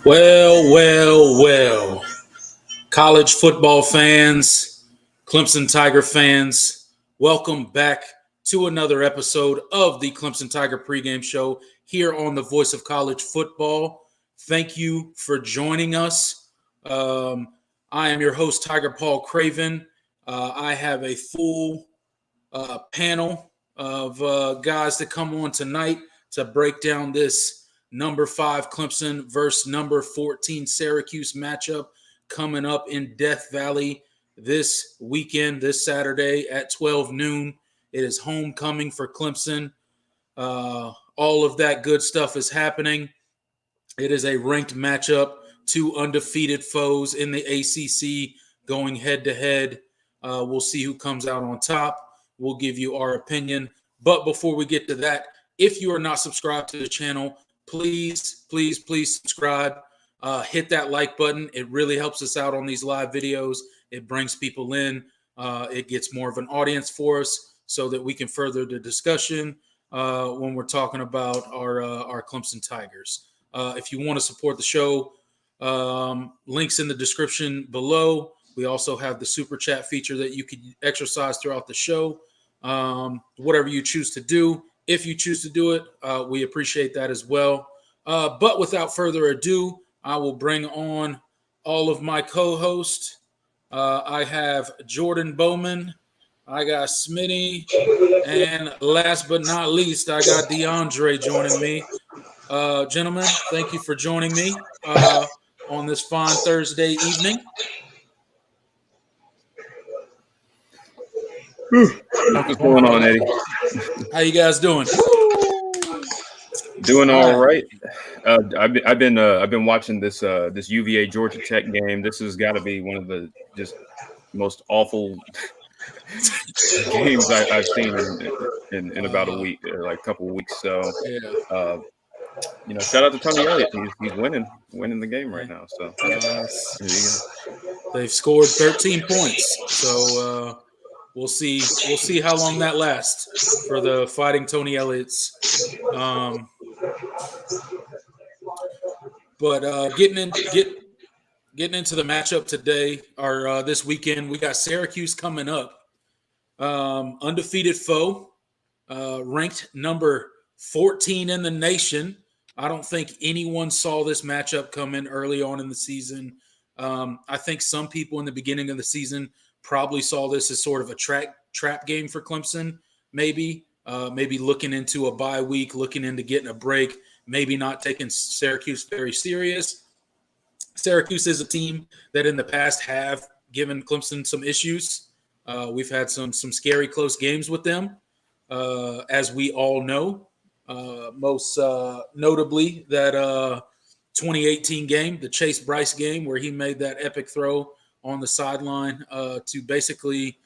Well. College football fans, Clemson Tiger fans, welcome back to another episode of the Clemson Tiger pregame show here on the Voice of College Football. Thank you for joining us. I am your host, Tiger Paul Craven. I have a full panel of guys that come on tonight to break down this number 5 Clemson versus number 14 Syracuse matchup coming up in Death Valley this weekend, this Saturday at 12 noon. It is homecoming for Clemson. All of that good stuff is happening. It is a ranked matchup, 2 undefeated foes in the ACC going head-to-head. We'll see who comes out on top. We'll give you our opinion. But before we get to that, if you are not subscribed to the channel, please subscribe. Hit that like button. It really helps us out on these live videos. It brings people in. It gets more of an audience for us so that we can further the discussion when we're talking about our Clemson Tigers. If you want to support the show, links in the description below. We also have the super chat feature that you can exercise throughout the show. Whatever you choose to do. If you choose to do it, we appreciate that as well. But without further ado, I will bring on all of my co-hosts. I have Jordan Bowman I got Smitty. And last but not least, I got DeAndre joining me. Gentlemen, thank you for joining me on this fine Thursday evening. What's going on, Eddie? How you guys doing? Doing all right. I've been watching this UVA Georgia Tech game. This has got to be one of the just most awful games I've seen in about a week, like a couple of weeks. So, shout out to Tony Elliott. He's winning the game right now. So they've scored 13 points. So we'll see how long that lasts for the Fighting Tony Elliott's. But getting into the matchup today or this weekend, we got Syracuse coming up. Undefeated foe, ranked number 14 in the nation. I don't think anyone saw this matchup come in early on in the season. I think some people in the beginning of the season probably saw this as sort of a trap game for Clemson, maybe looking into a bye week, looking into getting a break, maybe not taking Syracuse very serious. Syracuse is a team that in the past have given Clemson some issues. We've had some scary close games with them, as we all know. Most notably that 2018 game, the Chase Bryce game, where he made that epic throw on the sideline to basically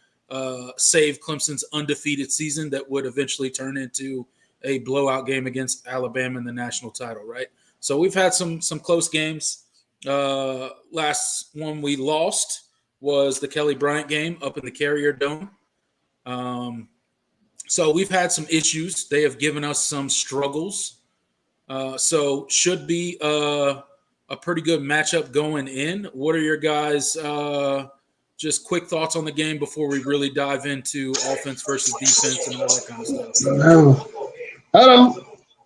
save Clemson's undefeated season that would eventually turn into a blowout game against Alabama in the national title, right? So we've had some close games. Last one we lost was the Kelly Bryant game up in the Carrier Dome. So we've had some issues. They have given us some struggles. So should be a pretty good matchup going in. What are your guys' just quick thoughts on the game before we really dive into offense versus defense and all that kind of stuff? Hold on.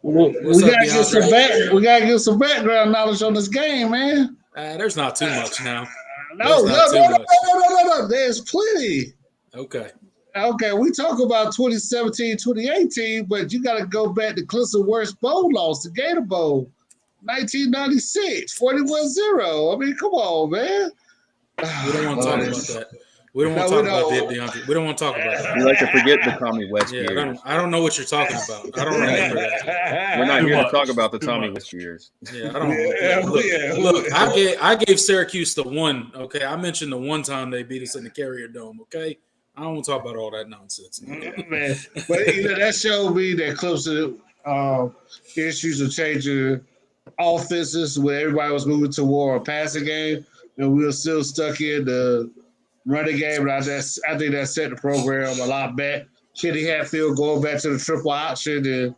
We gotta get some background knowledge on this game, man. There's not too much now. No. There's plenty. Okay, we talk about 2017, 2018, but you got to go back to Clemson's worst bowl loss, the Gator Bowl, 1996, 41-0. I mean, come on, man. We don't want to talk about that. We don't want to talk about that, DeAndre. We don't want to talk about that. We like to forget the Tommy West years. I don't know what you're talking about. I don't remember that. We're not here to talk about the Tommy West years. Yeah, I don't. Look, I gave Syracuse the one. Okay, I mentioned the one time they beat us in the Carrier Dome. Okay, I don't want to talk about all that nonsense. Man. But that showed me that Clemson issues of changing offenses where everybody was moving toward a passing game, and we were still stuck in the running game. And I think that set the program a lot back. Kenny Hatfield going back to the triple option, and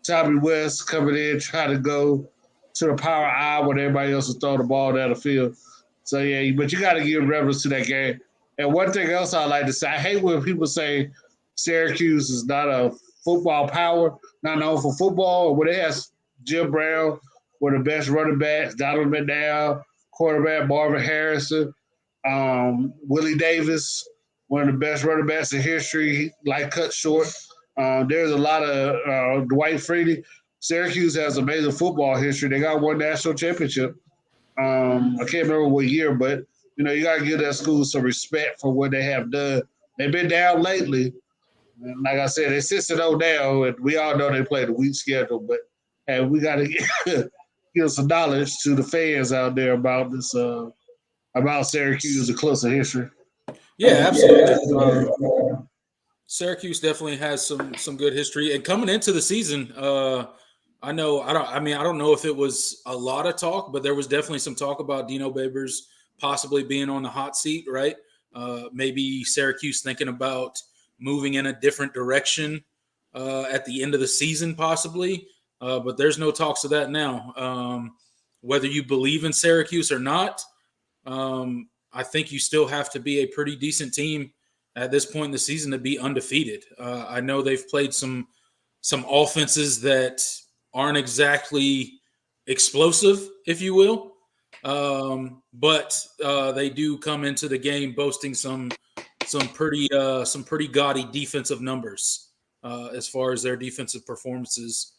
Tommy West coming in trying to go to the power I when everybody else was throwing the ball down the field. So yeah, but you got to give reverence to that game. And one thing else I like to say, I hate when people say Syracuse is not a football power, not known for football. When they have Jim Brown, one of the best running backs, Donald McNabb, quarterback Marvin Harrison, Willie Davis, one of the best running backs in history, like cut short. There's a lot of Dwight Freeney. Syracuse has amazing football history. They got one national championship. I can't remember what year, but you got to give that school some respect for what they have done. They've been down lately. And like I said, they're 6-0 now, and we all know they played a weak schedule, but we got to give some knowledge to the fans out there about this, about Syracuse and Clemson history. Yeah, absolutely. Syracuse definitely has some good history, and coming into the season, I don't know if it was a lot of talk, but there was definitely some talk about Dino Babers possibly being on the hot seat, right? Maybe Syracuse thinking about moving in a different direction at the end of the season, possibly. But there's no talks of that now. Whether you believe in Syracuse or not, I think you still have to be a pretty decent team at this point in the season to be undefeated. I know they've played some offenses that aren't exactly explosive, if you will. But they do come into the game boasting some some pretty gaudy defensive numbers as far as their defensive performances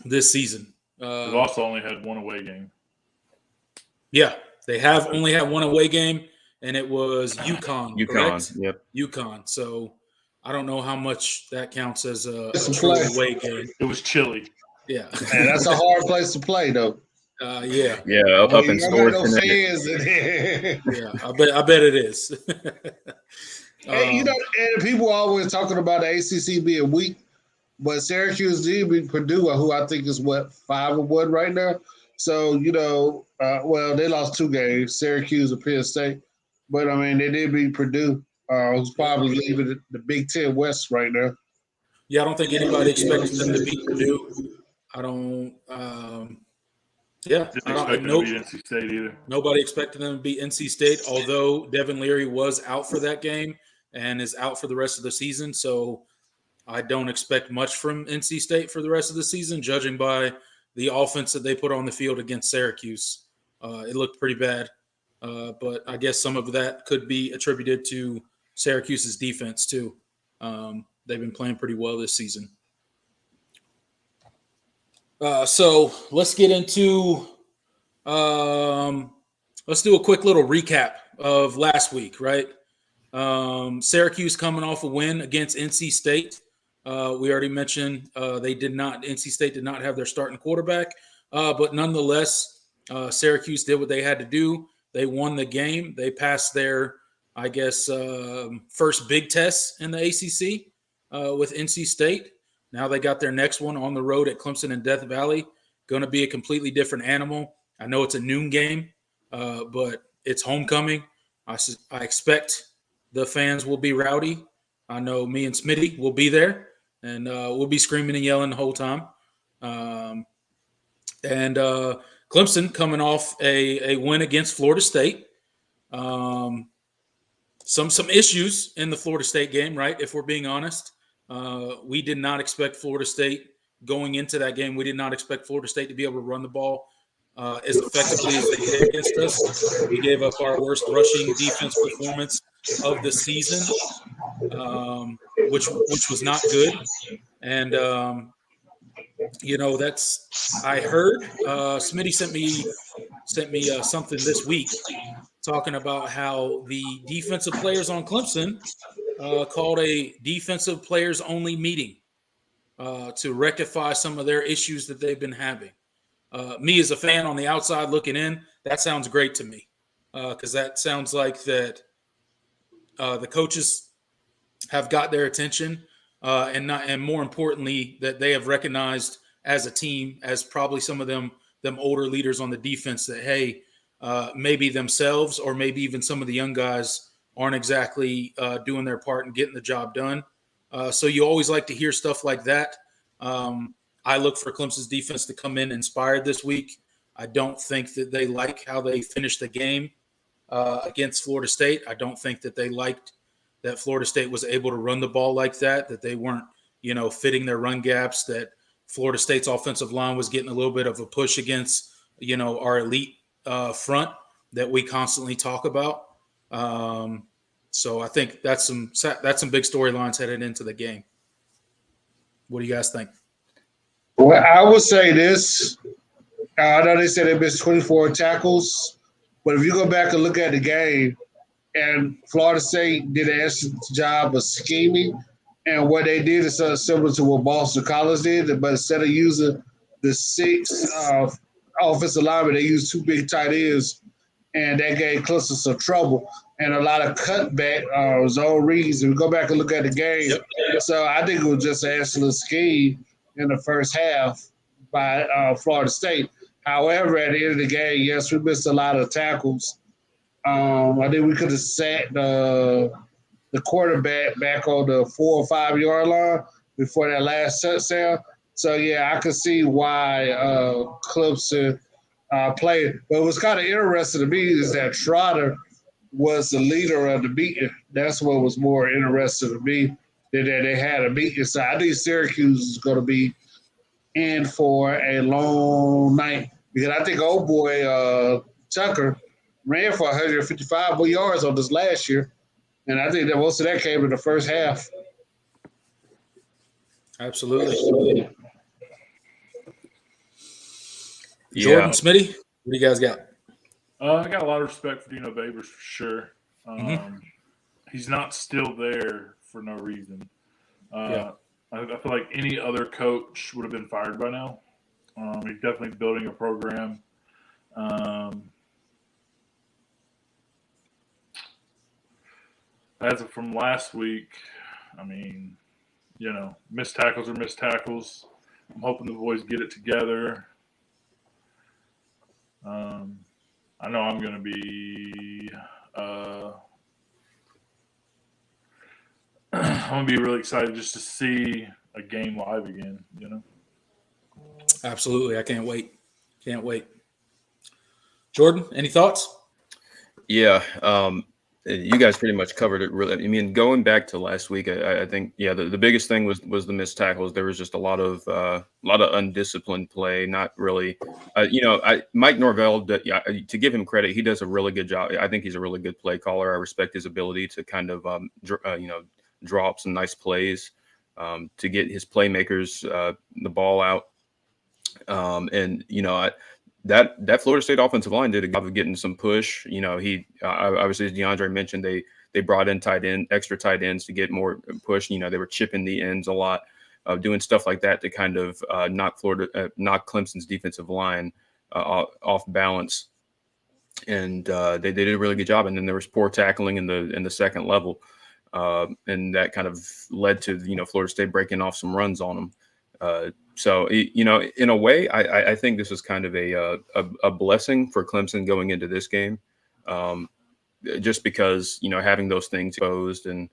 this season. They've also only had one away game. Yeah, they have only had one away game, and it was UConn. Correct? Yep. UConn. So I don't know how much that counts as a true away game. It was chilly. Yeah, Man, that's a hard place to play, though. yeah, Up in Stores. No fans in there. yeah. I bet it is. And, and people are always talking about the ACC being weak, but Syracuse did beat Purdue, who I think is 5-1 right now. So they lost 2 games, Syracuse and Penn State, but I mean they did beat Purdue, who's probably leaving the Big Ten West right now. Yeah, I don't think anybody expected them to beat Purdue. I don't. Didn't expect them to beat NC State either. Nobody expected them to beat NC State, although Devin Leary was out for that game and is out for the rest of the season. So I don't expect much from NC State for the rest of the season, judging by the offense that they put on the field against Syracuse. It looked pretty bad, but I guess some of that could be attributed to Syracuse's defense too. They've been playing pretty well this season. So let's get into let's do a quick little recap of last week, right? Syracuse coming off a win against NC State. We already mentioned NC State did not have their starting quarterback, but nonetheless, Syracuse did what they had to do. They won the game. They passed their, first big test in the ACC with NC State. Now they got their next one on the road at Clemson and Death Valley. Going to be a completely different animal. I know it's a noon game, but it's homecoming. I expect the fans will be rowdy. I know me and Smitty will be there, and we'll be screaming and yelling the whole time. And Clemson coming off a win against Florida State. Some issues in the Florida State game, right? If we're being honest. We did not expect Florida State going into that game. We did not expect Florida State to be able to run the ball as effectively as they did against us. We gave up our worst rushing defense performance of the season, which was not good. And I heard Smitty sent me something this week talking about how the defensive players on Clemson called a defensive players only meeting to rectify some of their issues that they've been having. Me as a fan on the outside looking in, that sounds great to me because that sounds like that the coaches have got their attention and more importantly that they have recognized as a team, as probably some of them older leaders on the defense, that hey, maybe themselves or maybe even some of the young guys aren't exactly doing their part and getting the job done. So you always like to hear stuff like that. I look for Clemson's defense to come in inspired this week. I don't think that they like how they finished the game against Florida State. I don't think that they liked that Florida State was able to run the ball like that they weren't, fitting their run gaps, that Florida State's offensive line was getting a little bit of a push against, our elite front that we constantly talk about. So I think that's some big storylines headed into the game. What do you guys think? Well, I would say this. I know they said they missed 24 tackles, but if you go back and look at the game, and Florida State did an excellent job of scheming, and what they did is similar to what Boston College did, but instead of using the 6 offensive linemen, they used 2 big tight ends, and that gave Clemson some trouble. And a lot of cutback zone reads. If we go back and look at the game, So I think it was just an excellent scheme in the first half by Florida State. However, at the end of the game, yes, we missed a lot of tackles. I think we could have sat the quarterback back on the 4 or 5 yard line before that last touchdown. So, yeah, I could see why Clemson played. But what's kind of interesting to me is that Trotter was the leader of the beating. That's what was more interesting to me, that they had a beating. So I think Syracuse is going to be in for a long night because I think old boy Tucker ran for 155 yards on this last year. And I think that most of that came in the first half. Absolutely. Yeah. Jordan, Smitty, what do you guys got? I got a lot of respect for Dino Babers for sure. He's not still there for no reason. I feel like any other coach would have been fired by now. He's definitely building a program. As of from last week, I mean, missed tackles are missed tackles. I'm hoping the boys get it together. I know I'm going to be I'm going to be really excited just to see a game live again, Absolutely. I can't wait. Jordan, any thoughts? Yeah. You guys pretty much covered it. Really, I mean, going back to last week, I think, the biggest thing was the missed tackles. There was just a lot of undisciplined play. Not really, Mike Norvell. To give him credit, he does a really good job. I think he's a really good play caller. I respect his ability to kind of draw up some nice plays to get his playmakers the ball out. That Florida State offensive line did a good job of getting some push. He obviously, as DeAndre mentioned, they brought in extra tight ends to get more push. They were chipping the ends a lot, doing stuff like that to kind of knock Clemson's defensive line off balance. And they did a really good job. And then there was poor tackling in the second level, and that kind of led to Florida State breaking off some runs on them. So, in a way, I think this is kind of a blessing for Clemson going into this game, just because, having those things exposed and,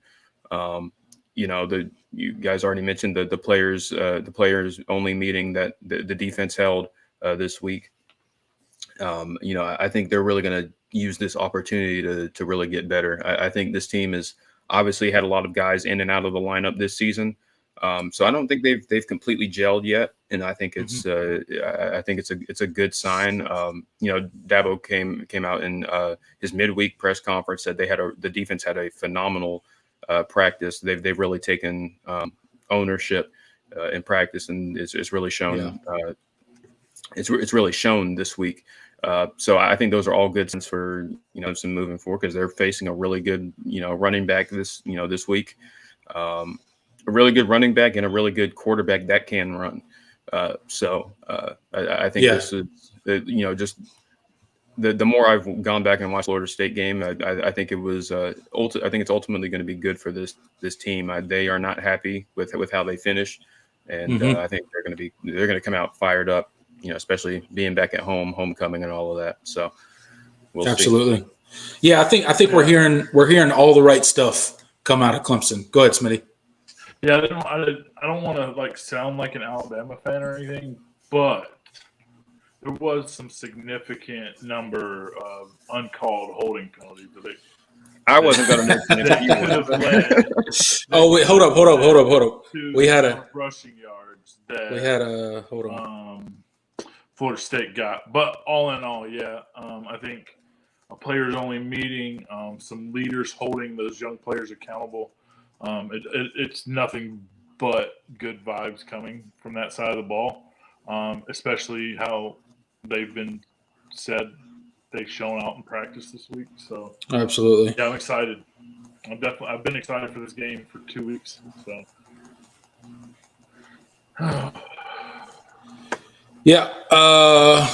you guys already mentioned the players only meeting that the defense held this week. I think they're really going to use this opportunity to really get better. I think this team has obviously had a lot of guys in and out of the lineup this season. So I don't think they've completely gelled yet, and I think it's it's a good sign. Dabo came out in his midweek press conference, said the defense had a phenomenal practice. They've really taken ownership in practice, and it's really shown. Yeah. It's really shown this week. So I think those are all good signs for some moving forward, because they're facing a really good running back this week. A really good running back and a really good quarterback that can run. I think this is, just the more I've gone back and watched Florida State game, I think it was, I think it's ultimately going to be good for this team. They are not happy with how they finished, and I think they're going to come out fired up, especially being back at home, homecoming, and all of that. So we'll Absolutely. See. Yeah, I think we're hearing all the right stuff come out of Clemson. Go ahead, Smitty. Yeah, I don't want to sound like an Alabama fan or anything, but there was some significant number of uncalled holding penalties. I wasn't going to mention it. Oh wait, hold up. We had a rushing yards that hold on. Florida State got, but all in all, I think a players only meeting, some leaders holding those young players accountable. It's nothing but good vibes coming from that side of the ball, especially how they've been said they've shown out in practice this week. So absolutely, yeah, I'm excited. I've been excited for this game for 2 weeks. So yeah, I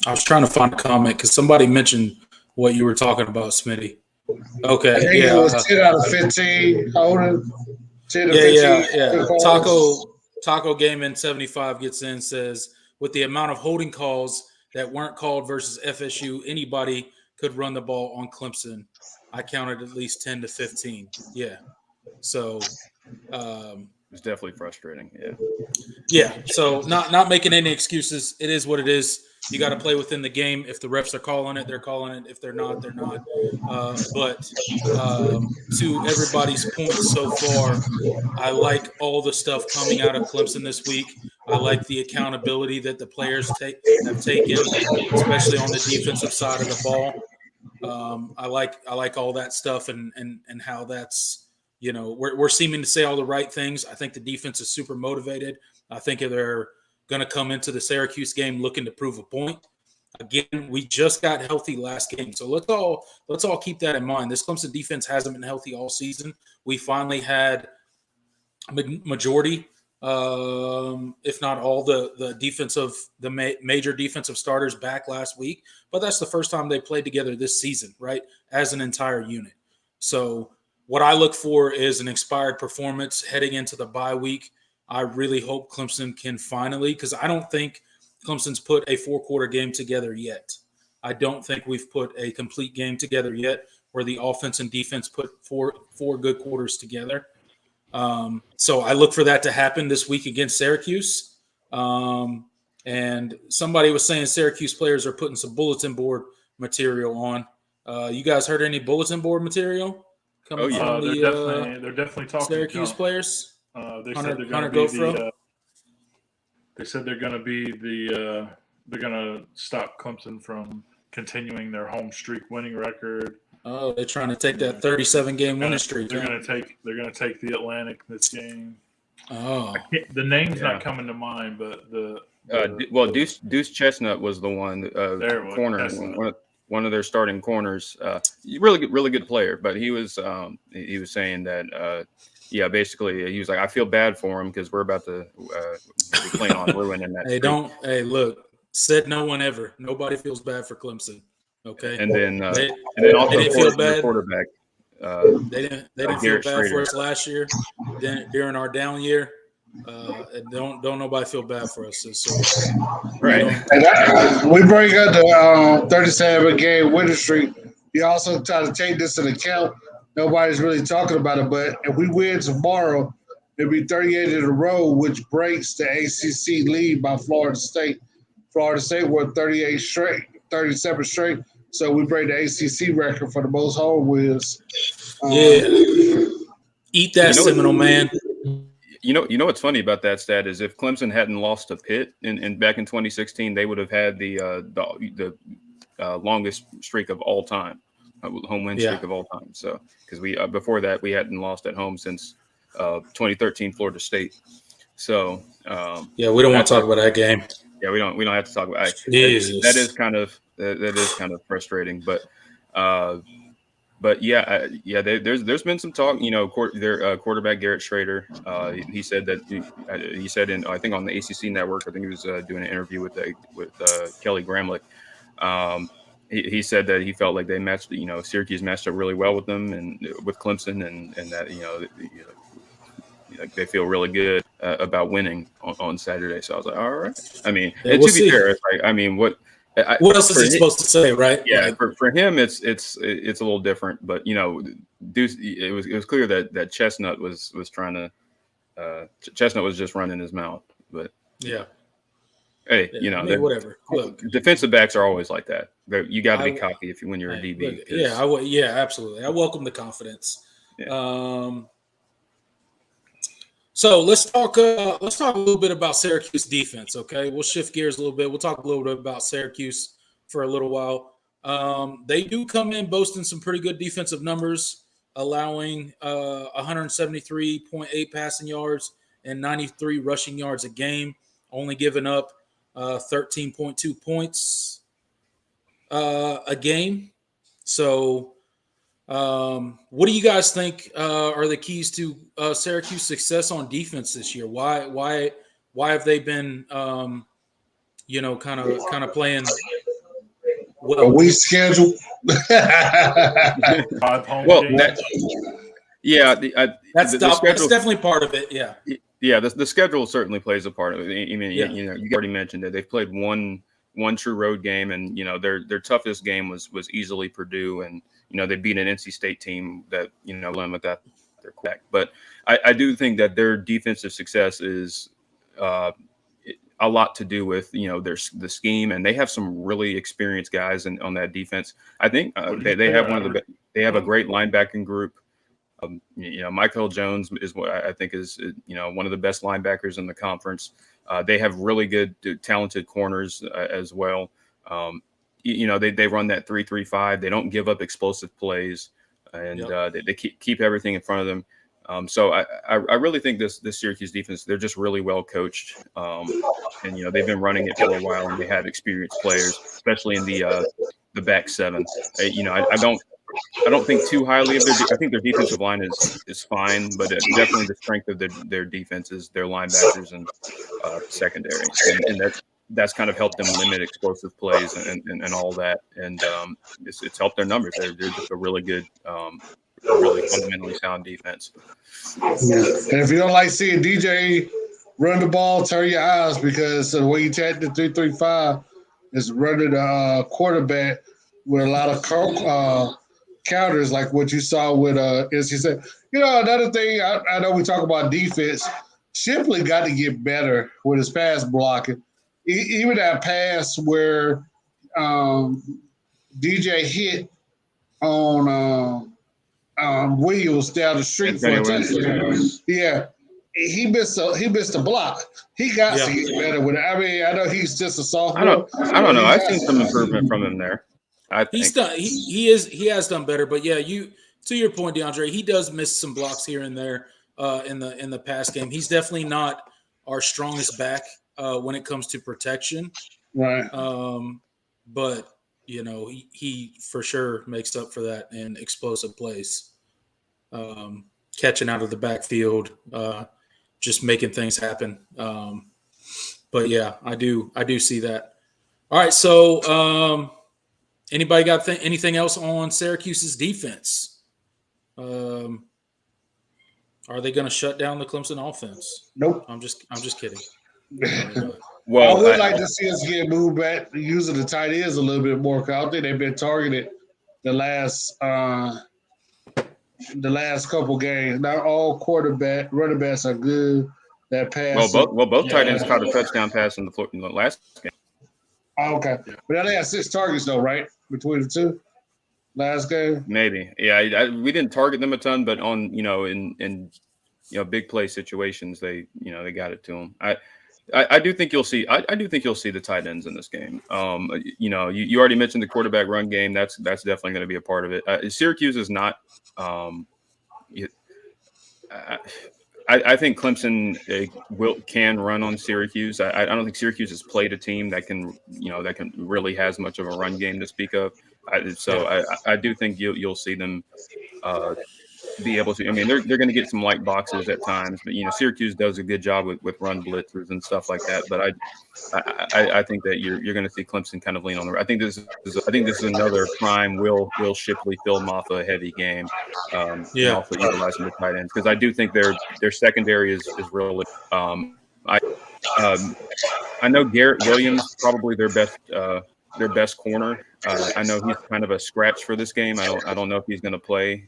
was trying to find a comment because somebody mentioned what you were talking about, Smitty. Okay. I think it was 10 out of 15. Holding 10 to 15. Yeah. Taco Game in 75 gets in, says, with the amount of holding calls that weren't called versus FSU, anybody could run the ball on Clemson. I counted at least 10 to 15. Yeah. So it's definitely frustrating. Yeah. Yeah. So not making any excuses. It is what it is. You got to play within the game. If the refs are calling it, they're calling it. If they're not, they're not. But to everybody's point so far, I like all the stuff coming out of Clemson this week. I like the accountability that the players have taken, especially on the defensive side of the ball. I like all that stuff and how that's, we're seeming to say all the right things. I think the defense is super motivated. I think they're going to come into the Syracuse game looking to prove a point. Again, we just got healthy last game, so let's all keep that in mind. This Clemson defense hasn't been healthy all season. We finally had majority, if not all, the major defensive starters back last week. But that's the first time they played together this season, right, as an entire unit. So what I look for is an inspired performance heading into the bye week. I really hope Clemson can finally, because I don't think Clemson's put a 4-quarter game together yet. I don't think we've put a complete game together yet where the offense and defense put four good quarters together. So I look for that to happen this week against Syracuse. And somebody was saying Syracuse players are putting some bulletin board material on. You guys heard any bulletin board material coming from they're definitely talking Syracuse players? They Hunter, said they're going to be they're going to stop Clemson from continuing their home streak winning record. Oh, they're trying to take that 37-game winning streak. They're going to take the Atlantic this game. Oh, the name's not coming to mind, but Deuce Chestnut was the one corner, one of their starting corners. Really good player, but he was saying that basically he was like, I feel bad for him because we're about to be playing on ruining that. Hey, look, said no one ever. Nobody feels bad for Clemson. Okay, and then also they didn't feel bad. Quarterback. They didn't feel bad for us last year during our down year. Don't nobody feel bad for us. So, right. And we bring up the 37-game winning streak. You also try to take this into account. Nobody's really talking about it, but if we win tomorrow, it'll be 38 in a row, which breaks the ACC lead by Florida State. Florida State won 37 straight. So we break the ACC record for the most home wins. Eat that, Seminole man. You know what's funny about that stat is if Clemson hadn't lost to Pitt in back in 2016, they would have had the longest streak of all time, home win streak of all time. So because we before that we hadn't lost at home since 2013 Florida State. So we don't want to talk about that game. Yeah, we don't have to talk about it. That is kind of frustrating, but there's been some talk. Their quarterback Garrett Schrader, he said that I think on the ACC network, I think he was doing an interview with Kelly Gramlich. He said that he felt like they matched, Syracuse matched up really well with them and with Clemson, and that they feel really good about winning on Saturday. So I was like, all right. I mean, and to be fair, it's like, I mean, what else is he supposed to say, right? Yeah, for him, it's a little different. But Deuce, it was clear that Chestnut was trying to. Chestnut was just running his mouth, but yeah. Hey, whatever. Look, defensive backs are always like that. You got to be cocky when you're a DB. Absolutely. I welcome the confidence. Yeah. So let's talk a little bit about Syracuse defense, okay? We'll shift gears a little bit. We'll talk a little bit about Syracuse for a little while. They do come in boasting some pretty good defensive numbers, allowing 173.8 passing yards and 93 rushing yards a game, only giving up 13.2 points a game. So what do you guys think are the keys to Syracuse success on defense this year? Why have they been, kind of playing well? A weak schedule. That's definitely part of it. Yeah. Yeah, the schedule certainly plays a part of it. I mean, you already mentioned it. They've played one true road game, and their toughest game was easily Purdue, and they beat an NC State team that limit that their quarterback. But I do think that their defensive success is a lot to do with the scheme, and they have some really experienced guys on that defense. I think they have they have a great linebacking group. Michael Jones is what I think is one of the best linebackers in the conference. They have really good, talented corners as well. they run that 3-3-5. They don't give up explosive plays, and they keep everything in front of them. So I really think this Syracuse defense, they're just really well coached, and they've been running it for a while, and they have experienced players, especially in the back seven. I don't think too highly of I think their defensive line is fine, but definitely the strength of their defense is their linebackers and secondary, and that's kind of helped them limit explosive plays and all that, and it's helped their numbers. They're just a really good, really fundamentally sound defense. And if you don't like seeing DJ run the ball, turn your eyes, because the way you attack the 3-3-5 is running a quarterback with a lot of counters, like what you saw with as you said. Another thing, I know we talk about defense. Shipley got to get better with his pass blocking. Even that pass where DJ hit on Williams down the street for a touchdown. Yeah, he missed a block. He got to get better with it. I mean, I know he's just a sophomore. I don't know. I've seen some improvement from him there. I think he's done. He has done better. But yeah, to your point, DeAndre, he does miss some blocks here and there in the pass game. He's definitely not our strongest back when it comes to protection. Right. But he for sure makes up for that in explosive plays, catching out of the backfield, just making things happen. But yeah, I do see that. All right, so anybody got anything else on Syracuse's defense? Are they going to shut down the Clemson offense? Nope. I'm just kidding. Well, I would like to see us get moved back using the tight ends a little bit more. Cause I think they've been targeted the last couple games. Not all running backs are good. That pass. Both tight ends caught a touchdown pass in the last game. Oh, okay, but they had 6 targets though, right, between the two last game. Maybe, yeah. We didn't target them a ton, but on in big play situations, they got it to them. I do think you'll see. I do think you'll see the tight ends in this game. You already mentioned the quarterback run game. That's definitely going to be a part of it. Syracuse is not. I think Clemson can run on Syracuse. I don't think Syracuse has played a team that can really has much of a run game to speak of. I do think you'll see them be able to. I mean, they're going to get some light boxes at times, but Syracuse does a good job with run blitzers and stuff like that. But I think that you're going to see Clemson kind of lean on the. I think this is another prime Will Shipley, Phil Maffa heavy game. And also utilizing the tight ends, because I do think their secondary is really. I know Garrett Williams probably their best corner. I know he's kind of a scratch for this game. I don't know if he's going to play.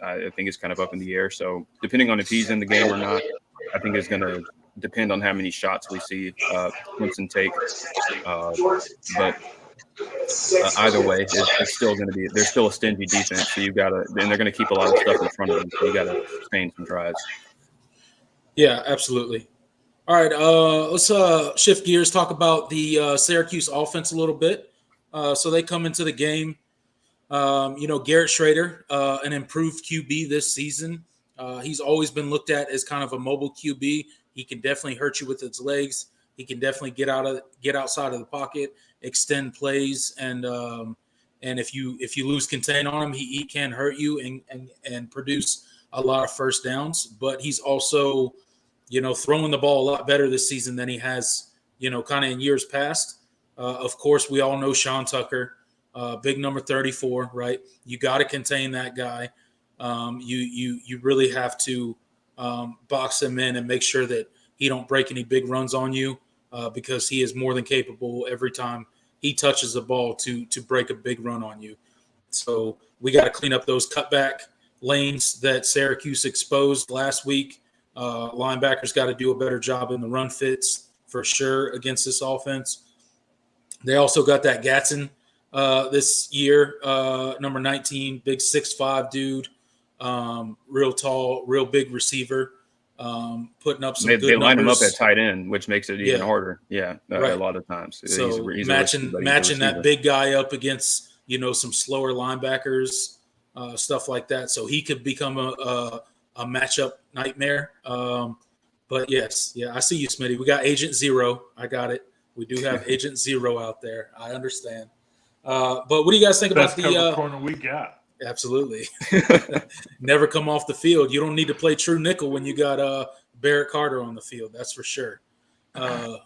I think it's kind of up in the air. So depending on if he's in the game or not, I think it's going to depend on how many shots we see Clemson take. But either way, it's still going to be. They're still a stingy defense, so and they're going to keep a lot of stuff in front of them. So you got to sustain some drives. Yeah, absolutely. All right, let's shift gears. Talk about the Syracuse offense a little bit. So they come into the game. Garrett Schrader, an improved QB this season. He's always been looked at as kind of a mobile QB. He can definitely hurt you with his legs. He can definitely get outside of the pocket, extend plays, and if you lose contain on him, he can hurt you and produce a lot of first downs. But he's also throwing the ball a lot better this season than he has kind of in years past. Of course, we all know Sean Tucker, big number 34, right? You got to contain that guy. You really have to box him in and make sure that he don't break any big runs on you, because he is more than capable every time he touches the ball to break a big run on you. So we got to clean up those cutback lanes that Syracuse exposed last week. Linebackers got to do a better job in the run fits for sure against this offense. They also got that Gatson this year, number 19, big 6'5" dude, real tall, real big receiver. putting up some They good line him up numbers. at tight end, which makes it even harder. Yeah, Right. a lot of times. So He's matching a that big guy up against some slower linebackers, stuff like that. So he could become a matchup nightmare. But yes, I see you, Smitty. We got Agent Zero. I got it. We do have Agent Zero out there. I understand. But what do you guys think Best about cover corner we got? Absolutely. Never come off the field. You don't need to play true nickel when you got Barrett Carter on the field. That's for sure. But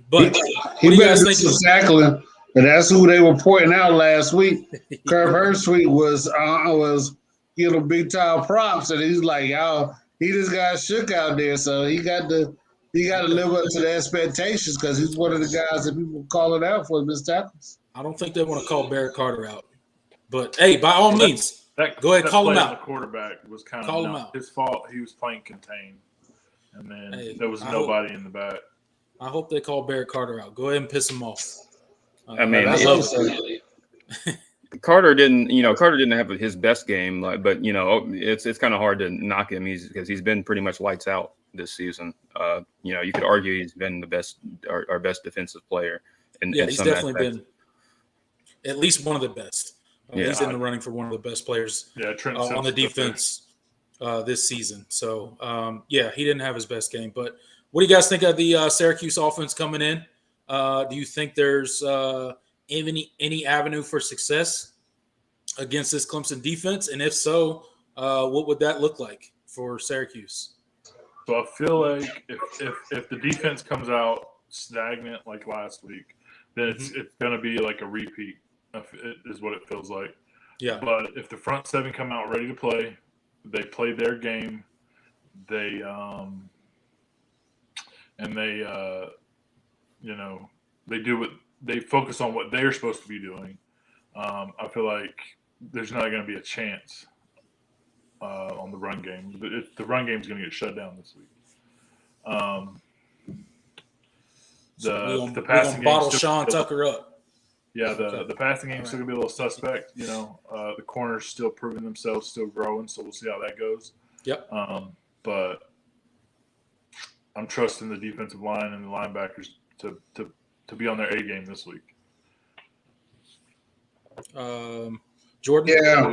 what do you guys think? Exactly, and that's who they were pointing out last week. Kirk Herbstreit was giving big time props, and he's like, "Y'all, he just got shook out there, so he got to live up to the expectations because he's one of the guys that people calling out for missed tackles." I don't think they want to call Barrett Carter out, but hey, by all means, go ahead, call him out. The quarterback was kind Call of him out. his fault. He was playing contained, and then Hey, there was nobody in the back. I hope they call Barrett Carter out. Go ahead and piss him off. I mean, I love it. Carter didn't have his best game, but it's kind of hard to knock him because he's been pretty much lights out this season. You could argue he's been the best, our best defensive player. He's definitely been at least one of the best. He's in the running for one of the best players on the defense this season. So, he didn't have his best game. But what do you guys think of the Syracuse offense coming in? Do you think there's any avenue for success against this Clemson defense? And if so, what would that look like for Syracuse? So I feel like if the defense comes out stagnant like last week, then it's going to be like a repeat. Is what it feels like. Yeah. But if the front seven come out ready to play, they play their game. They they do what they focus on what they're supposed to be doing. I feel like there's not going to be a chance on the run game. The run game is going to get shut down this week. The passing game bottle Sean Tucker up. Yeah, the passing game is still going to be a little suspect. The corners still proving themselves, still growing, so we'll see how that goes. Yep. But I'm trusting the defensive line and the linebackers to be on their A game this week. Jordan? Yeah.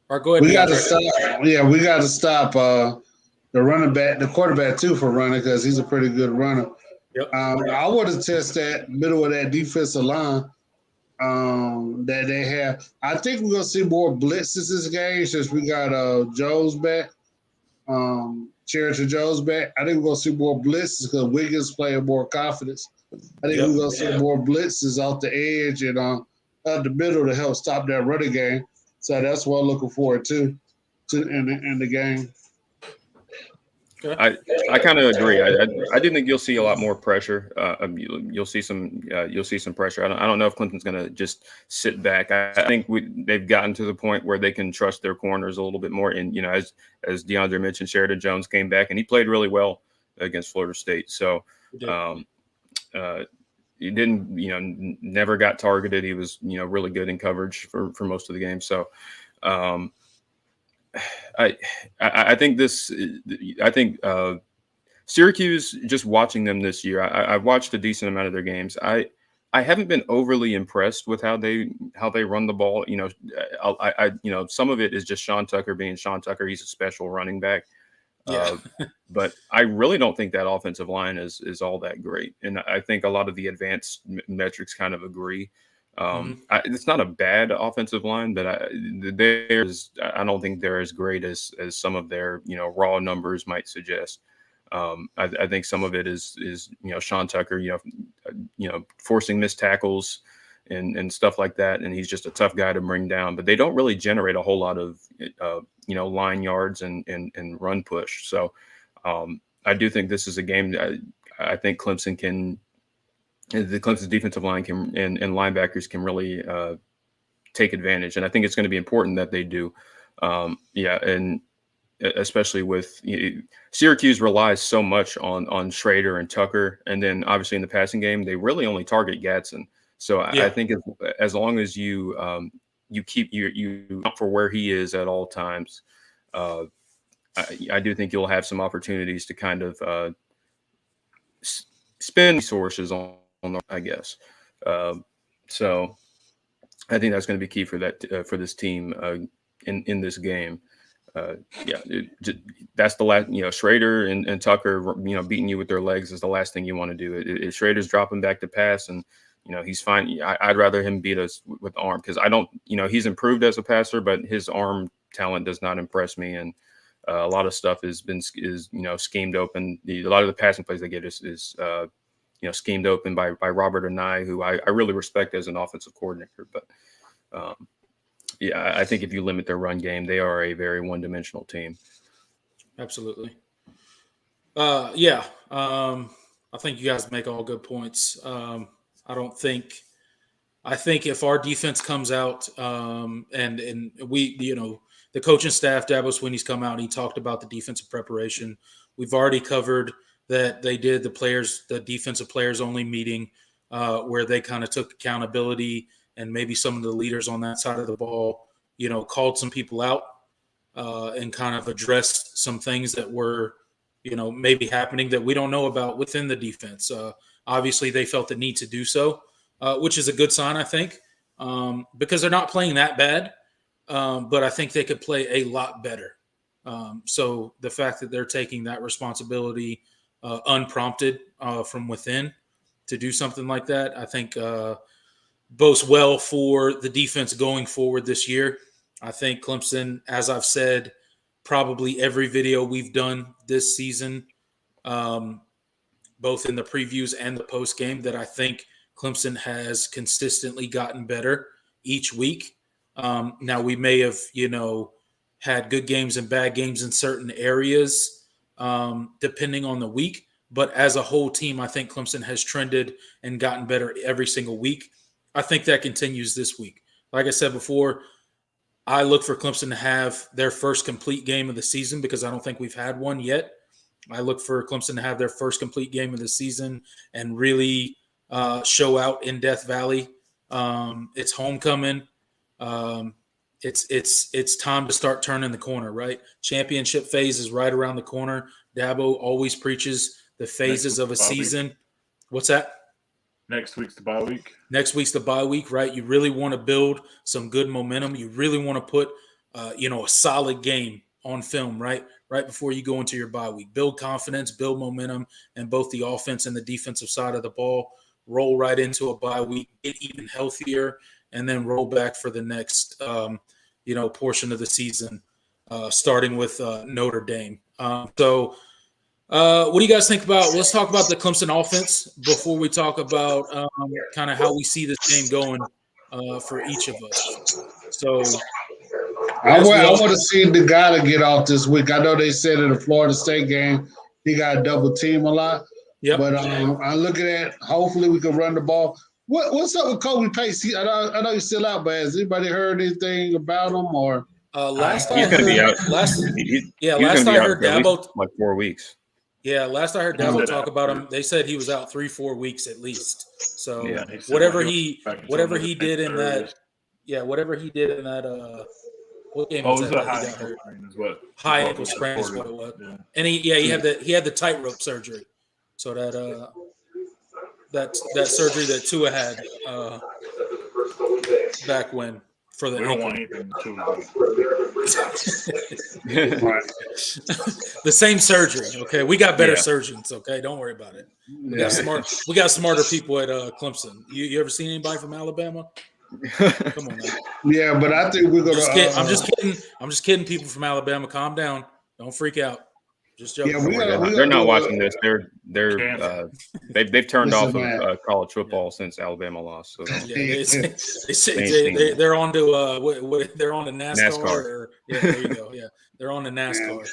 Or go ahead. We got to stop. Yeah, we got to stop the running back, the quarterback too, for running because he's a pretty good runner. Yep. I want to test that middle of that defensive line that they have. I think we're gonna see more blitzes this game since we got Jones back, Charity Jones back. I think we're gonna see more blitzes because Wiggins playing more confidence. I think we're gonna see more blitzes off the edge and up the middle to help stop that running game. So that's what I'm looking forward to in the game. I kind of agree. I do think you'll see a lot more pressure. You'll see some pressure. I don't know if Clemson's going to just sit back. I think they've gotten to the point where they can trust their corners a little bit more. And as DeAndre mentioned, Sheridan Jones came back and he played really well against Florida State. So he didn't never got targeted. He was really good in coverage for most of the game. So. I think Syracuse, just watching them this year, I've watched a decent amount of their games. I haven't been overly impressed with how they run the ball. Some of it is just Sean Tucker being Sean Tucker. He's a special running back. But I really don't think that offensive line is all that great. And I think a lot of the advanced metrics kind of agree. It's not a bad offensive line, but I don't think they're as great as some of their raw numbers might suggest. I think some of it is Sean Tucker forcing missed tackles and stuff like that, and he's just a tough guy to bring down. But they don't really generate a whole lot of line yards and run push. So I do think this is a game that I think Clemson can. The Clemson's defensive line and linebackers can really take advantage. And I think it's going to be important that they do. And especially with Syracuse relies so much on Schrader and Tucker. And then obviously in the passing game, they really only target Gadsden. So I think as long as you keep you out for where he is at all times, I do think you'll have some opportunities to kind of spend resources on I guess. So I think that's going to be key for that for this team in this game. That's the last. Schrader and Tucker, beating you with their legs is the last thing you want to do. If Schrader's dropping back to pass, and he's fine. I'd rather him beat us with the arm, because I don't. He's improved as a passer, but his arm talent does not impress me, and a lot of stuff is schemed open. A lot of the passing plays they get is schemed open by Robert Anai, who I really respect as an offensive coordinator, but. I think if you limit their run game, they are a very one-dimensional team. Absolutely. I think you guys make all good points. I think if our defense comes out and we, the coaching staff, Dabo Swinney's come out and he talked about the defensive preparation. We've already covered that they did the defensive players only meeting where they kind of took accountability, and maybe some of the leaders on that side of the ball, called some people out and kind of addressed some things that were, maybe happening that we don't know about within the defense. Obviously, they felt the need to do so, which is a good sign, I think, because they're not playing that bad, but I think they could play a lot better. So the fact that they're taking that responsibility unprompted from within to do something like that, I think bodes well for the defense going forward this year. I think Clemson, as I've said, probably every video we've done this season, both in the previews and the post game, that I think Clemson has consistently gotten better each week. Now we may have, had good games and bad games in certain areas, depending on the week. But as a whole team, I think Clemson has trended and gotten better every single week. I think that continues this week. Like I said before, I look for Clemson to have their first complete game of the season, because I don't think we've had one yet. I look for Clemson to have their first complete game of the season and really show out in Death Valley. It's homecoming. It's time to start turning the corner, right? Championship phase is right around the corner. Dabo always preaches the phases of a season. What's that? Next week's the bye week. Next week's the bye week, right? You really want to build some good momentum. You really want to put, a solid game on film, right? Right before you go into your bye week. Build confidence, build momentum, and both the offense and the defensive side of the ball. Roll right into a bye week, get even healthier, and then roll back for the next, portion of the season, starting with Notre Dame. What do you guys think about? Let's talk about the Clemson offense before we talk about kind of how we see this game going for each of us. So, I want to see the guy to get off this week. I know they said in the Florida State game he got double team a lot. Yep. But I'm looking at, hopefully we can run the ball. What's up with Kobe Pace? I know he's still out, but has anybody heard anything about him? Or last time I heard Dabo, like 4 weeks. Yeah, last I heard Dabo talk about him, they said he was out 3-4 weeks at least. So whatever he did in that, what game was that? He got hurt. High ankle sprain is what it was. Yeah. And he had the tightrope surgery. So that surgery that Tua had back when for the don't want anything to the same surgery. Okay, we got better surgeons. Okay, don't worry about it. We got smarter people at Clemson. You ever seen anybody from Alabama? Come on, man. Yeah, but I think we're gonna. I'm just kidding. People from Alabama, calm down. Don't freak out. Just joking. Yeah, they're not watching this. They've turned off of college football since Alabama lost. So they're on to they're on to NASCAR. There you go. Yeah, they're on to NASCAR.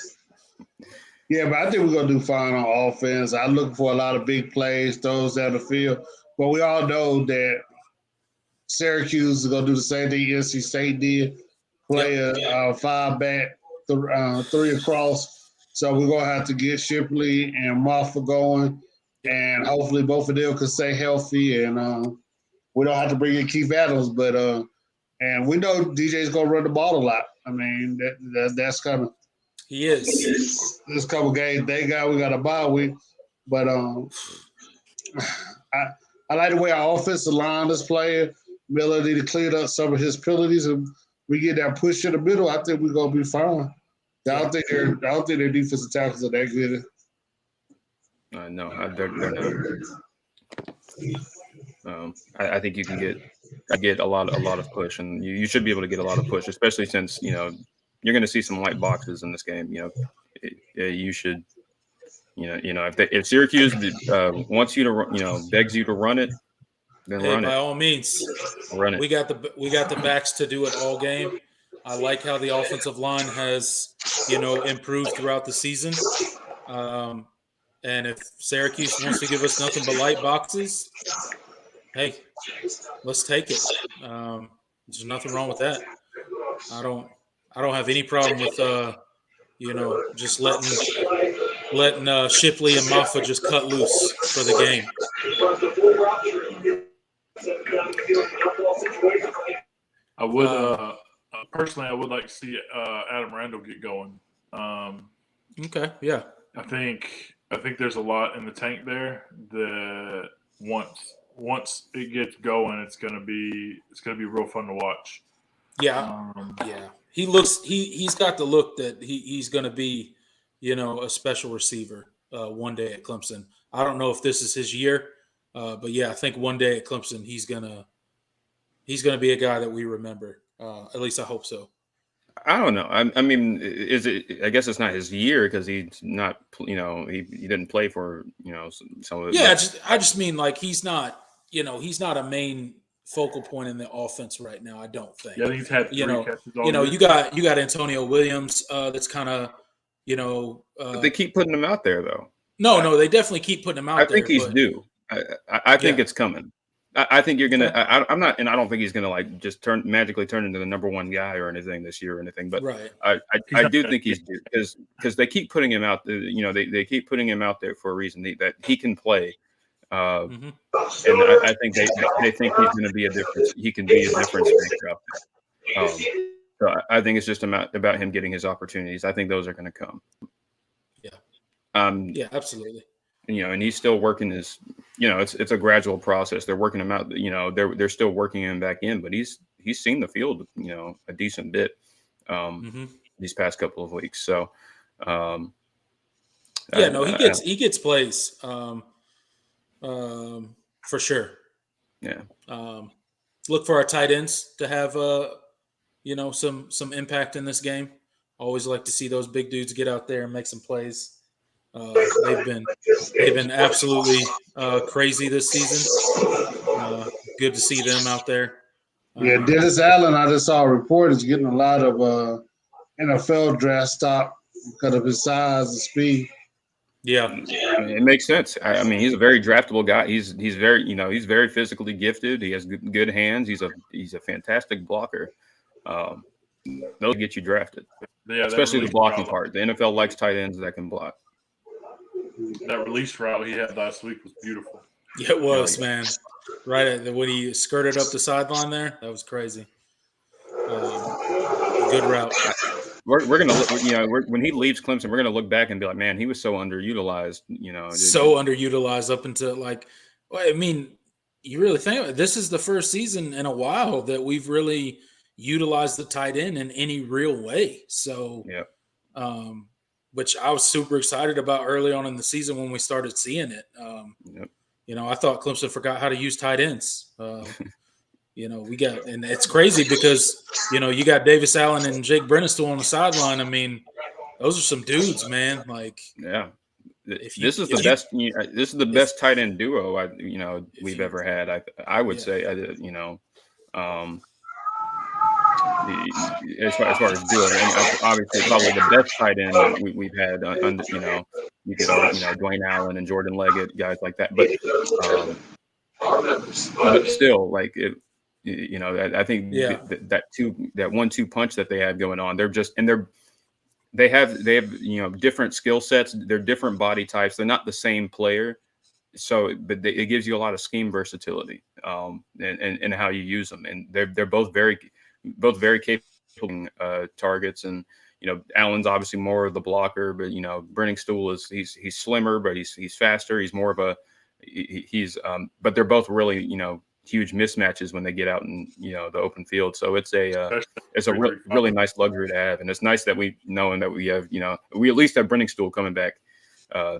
Yeah, but I think we're gonna do fine on offense. I look for a lot of big plays, throws down the field. But we all know that Syracuse is gonna do the same thing NC State did, play a 5-back, 3 across. So we're going to have to get Shipley and Moffa going, and hopefully both of them can stay healthy, and we don't have to bring in Keith Adams. But and we know DJ's going to run the ball a lot. I mean, that's coming. He is. This couple games, we got a bye week. But I like the way our offensive line is playing. Miller need to clear up some of his penalties, and we get that push in the middle. I think we're gonna be fine. I don't think their defensive tackles are that good. No, they're not. I think you can get a lot of push, and you should be able to get a lot of push, especially since you're going to see some light boxes in this game. You should. If Syracuse wants you to begs you to run it, then run it. By all means, run it. We got the backs to do it all game. I like how the offensive line has improved throughout the season. And if Syracuse wants to give us nothing but light boxes, hey, let's take it. There's nothing wrong with that. I don't have any problem with just letting Shipley and Maffa just cut loose for the game. I would personally, I would like to see Adam Randall get going. Okay, yeah. I think there's a lot in the tank there that once it gets going, it's gonna be real fun to watch. Yeah, yeah. He's got the look that he's gonna be, a special receiver one day at Clemson. I don't know if this is his year, but yeah, I think one day at Clemson he's gonna be a guy that we remember. At least I hope so. I don't know. I mean, is it? I guess it's not his year because he's not. He didn't play for some of it. Yeah, I just mean like he's not. He's not a main focal point in the offense right now. I don't think. Yeah, he's had three catches all you year. you got Antonio Williams. That's kind of But they keep putting him out there though. No, they definitely keep putting him out there. I think he's due. I think it's coming. I think you're gonna. I'm not, and I don't think he's gonna just magically turn into the number one guy or anything this year or anything. But right. I do think he's due because they keep putting him out. They keep putting him out there for a reason that he can play. And I think they think he's going to be a difference. He can be a difference maker out there. So I think it's just about him getting his opportunities. I think those are going to come. Yeah. Yeah, absolutely. And he's still working his. It's a gradual process. They're working him out. They're still working him back in, but he's seen the field. A decent bit. These past couple of weeks. So. He gets plays. For sure. Yeah. Look for our tight ends to have some impact in this game. Always like to see those big dudes get out there and make some plays. They've been absolutely crazy this season. Good to see them out there. Yeah, Dennis Allen, I just saw a report, is getting a lot of NFL draft stock because of his size and speed. Yeah, it makes sense. I mean, he's a very draftable guy. He's very very physically gifted. He has good hands. He's a fantastic blocker. Those get you drafted, especially the blocking part. The NFL likes tight ends that can block. That release route he had last week was beautiful. Yeah, it was, man. Right when he skirted up the sideline there, that was crazy. Good route. We're gonna when he leaves Clemson, we're gonna look back and be like, man, he was so underutilized. So underutilized up until you really think this is the first season in a while that we've really utilized the tight end in any real way. So, which I was super excited about early on in the season when we started seeing it. I thought Clemson forgot how to use tight ends. And it's crazy because, you got Davis Allen and Jake Brennan still on the sideline. I mean, those are some dudes, man. This is the best tight end duo we've ever had. I would say, as far as duo, obviously probably the best tight end we've had. You get Dwayne Allen and Jordan Leggett, guys like that, but still, I think that 1-2 punch that they have going on, they have different skill sets. They're different body types. They're not the same player. So, but it gives you a lot of scheme versatility, and how you use them. And they're both very capable targets. And Allen's obviously more of the blocker, but Brenning Stool he's slimmer, but he's faster. He's more of a but they're both really huge mismatches when they get out in the open field. So it's a really nice luxury to have, and it's nice that we knowing that we have we at least have Brenning Stool coming back.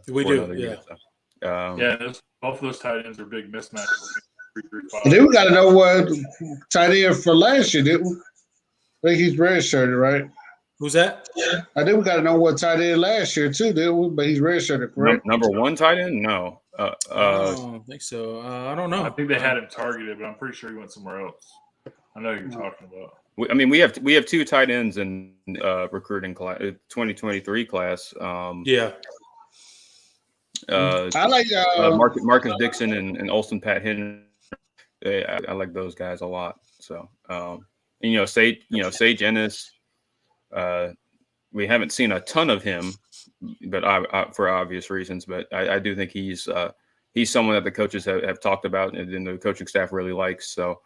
We do, yeah. Both of those tight ends are big mismatches. And then we got to know what tight end for last year, didn't we? I think he's redshirted, right? Who's that? I think we got to know what tight end last year too, didn't we? But he's redshirted, correct? Number one tight end? No. I don't think so. I don't know. I think they had him targeted, but I'm pretty sure he went somewhere else. I know who you're talking about. We have two tight ends in recruiting class, 2023 class. I like Marcus Dixon and Olsen Pat Henry. I like those guys a lot. So Sage Ennis. We haven't seen a ton of him, but I for obvious reasons. But I do think he's someone that the coaches have talked about and the coaching staff really likes. So,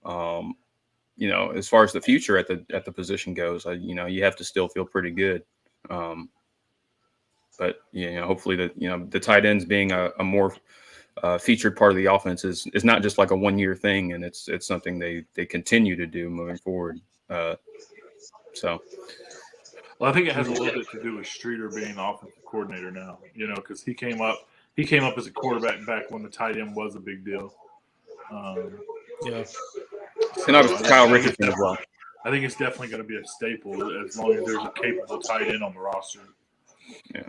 as far as the future at the position goes, you have to still feel pretty good. But hopefully the tight ends being a more featured part of the offense is not just like a 1-year thing, and it's something they continue to do moving forward. Well, I think it has a little bit to do with Streeter being the offensive coordinator now. Because he came up as a quarterback back when the tight end was a big deal. Yeah, and obviously Kyle Richardson as well. I think it's definitely going to be a staple as long as there's a capable tight end on the roster. Yeah.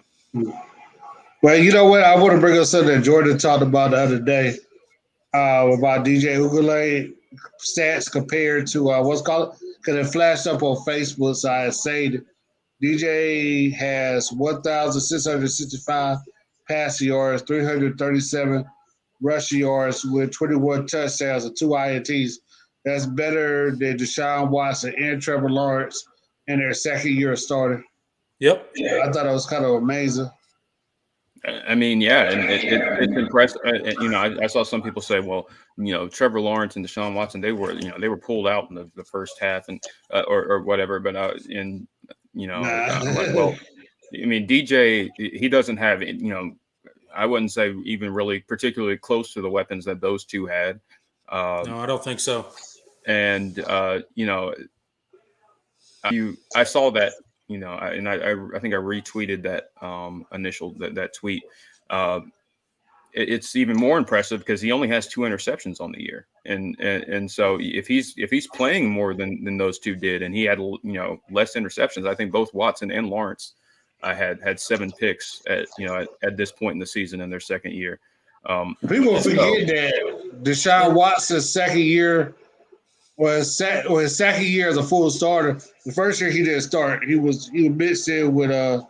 Well, you know what? I want to bring up something that Jordan talked about the other day about DJ Uiagalelei stats compared to what's called, because it flashed up on Facebook. So I said DJ has 1,665 passing yards, 337 rushing yards with 21 touchdowns and 2 INTs. That's better than Deshaun Watson and Trevor Lawrence in their second year of starting. Yep. Yeah, I thought it was kind of amazing. I mean, yeah, and it's impressive. I saw some people say, well, Trevor Lawrence and Deshaun Watson, they were pulled out in the first half and or whatever. But I'm like, well, I mean, DJ, he doesn't have, I wouldn't say even really particularly close to the weapons that those two had. No, I don't think so. And I saw that. I think I retweeted that initial that tweet. It's even more impressive because he only has 2 interceptions on the year, and so if he's playing more than those two did, and he had less interceptions, I think both Watson and Lawrence had 7 picks at this point in the season in their second year. People forget that Deshaun Watson's second year was his second year as a full starter. The first year he didn't start. He was mixed in with the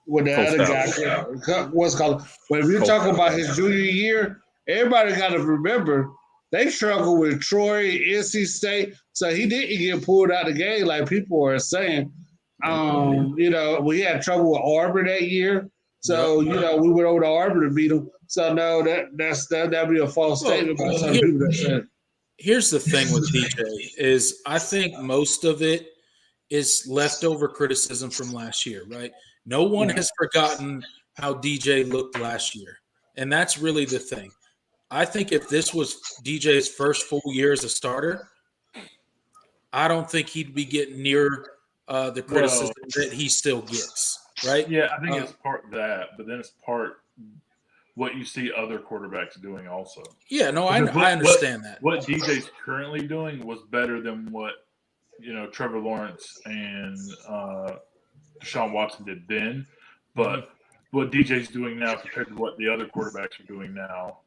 other guy. What's called. But if you're talking about his junior year, everybody got to remember they struggled with Troy, NC State, so he didn't get pulled out of the game like people are saying. We had trouble with Auburn that year, so we went over to Auburn to beat him. So no, that'd be a false statement by some people that said. Here's the thing with DJ is I think most of it is leftover criticism from last year, right? No one has forgotten how DJ looked last year. And that's really the thing. I think if this was DJ's first full year as a starter, I don't think he'd be getting near the criticism that he still gets, right? Yeah, I think it's part of that, but then it's part what you see other quarterbacks doing also. Yeah, no, I understand that. What DJ's currently doing was better than what Trevor Lawrence and Deshaun Watson did then. But what DJ's doing now compared to what the other quarterbacks are doing now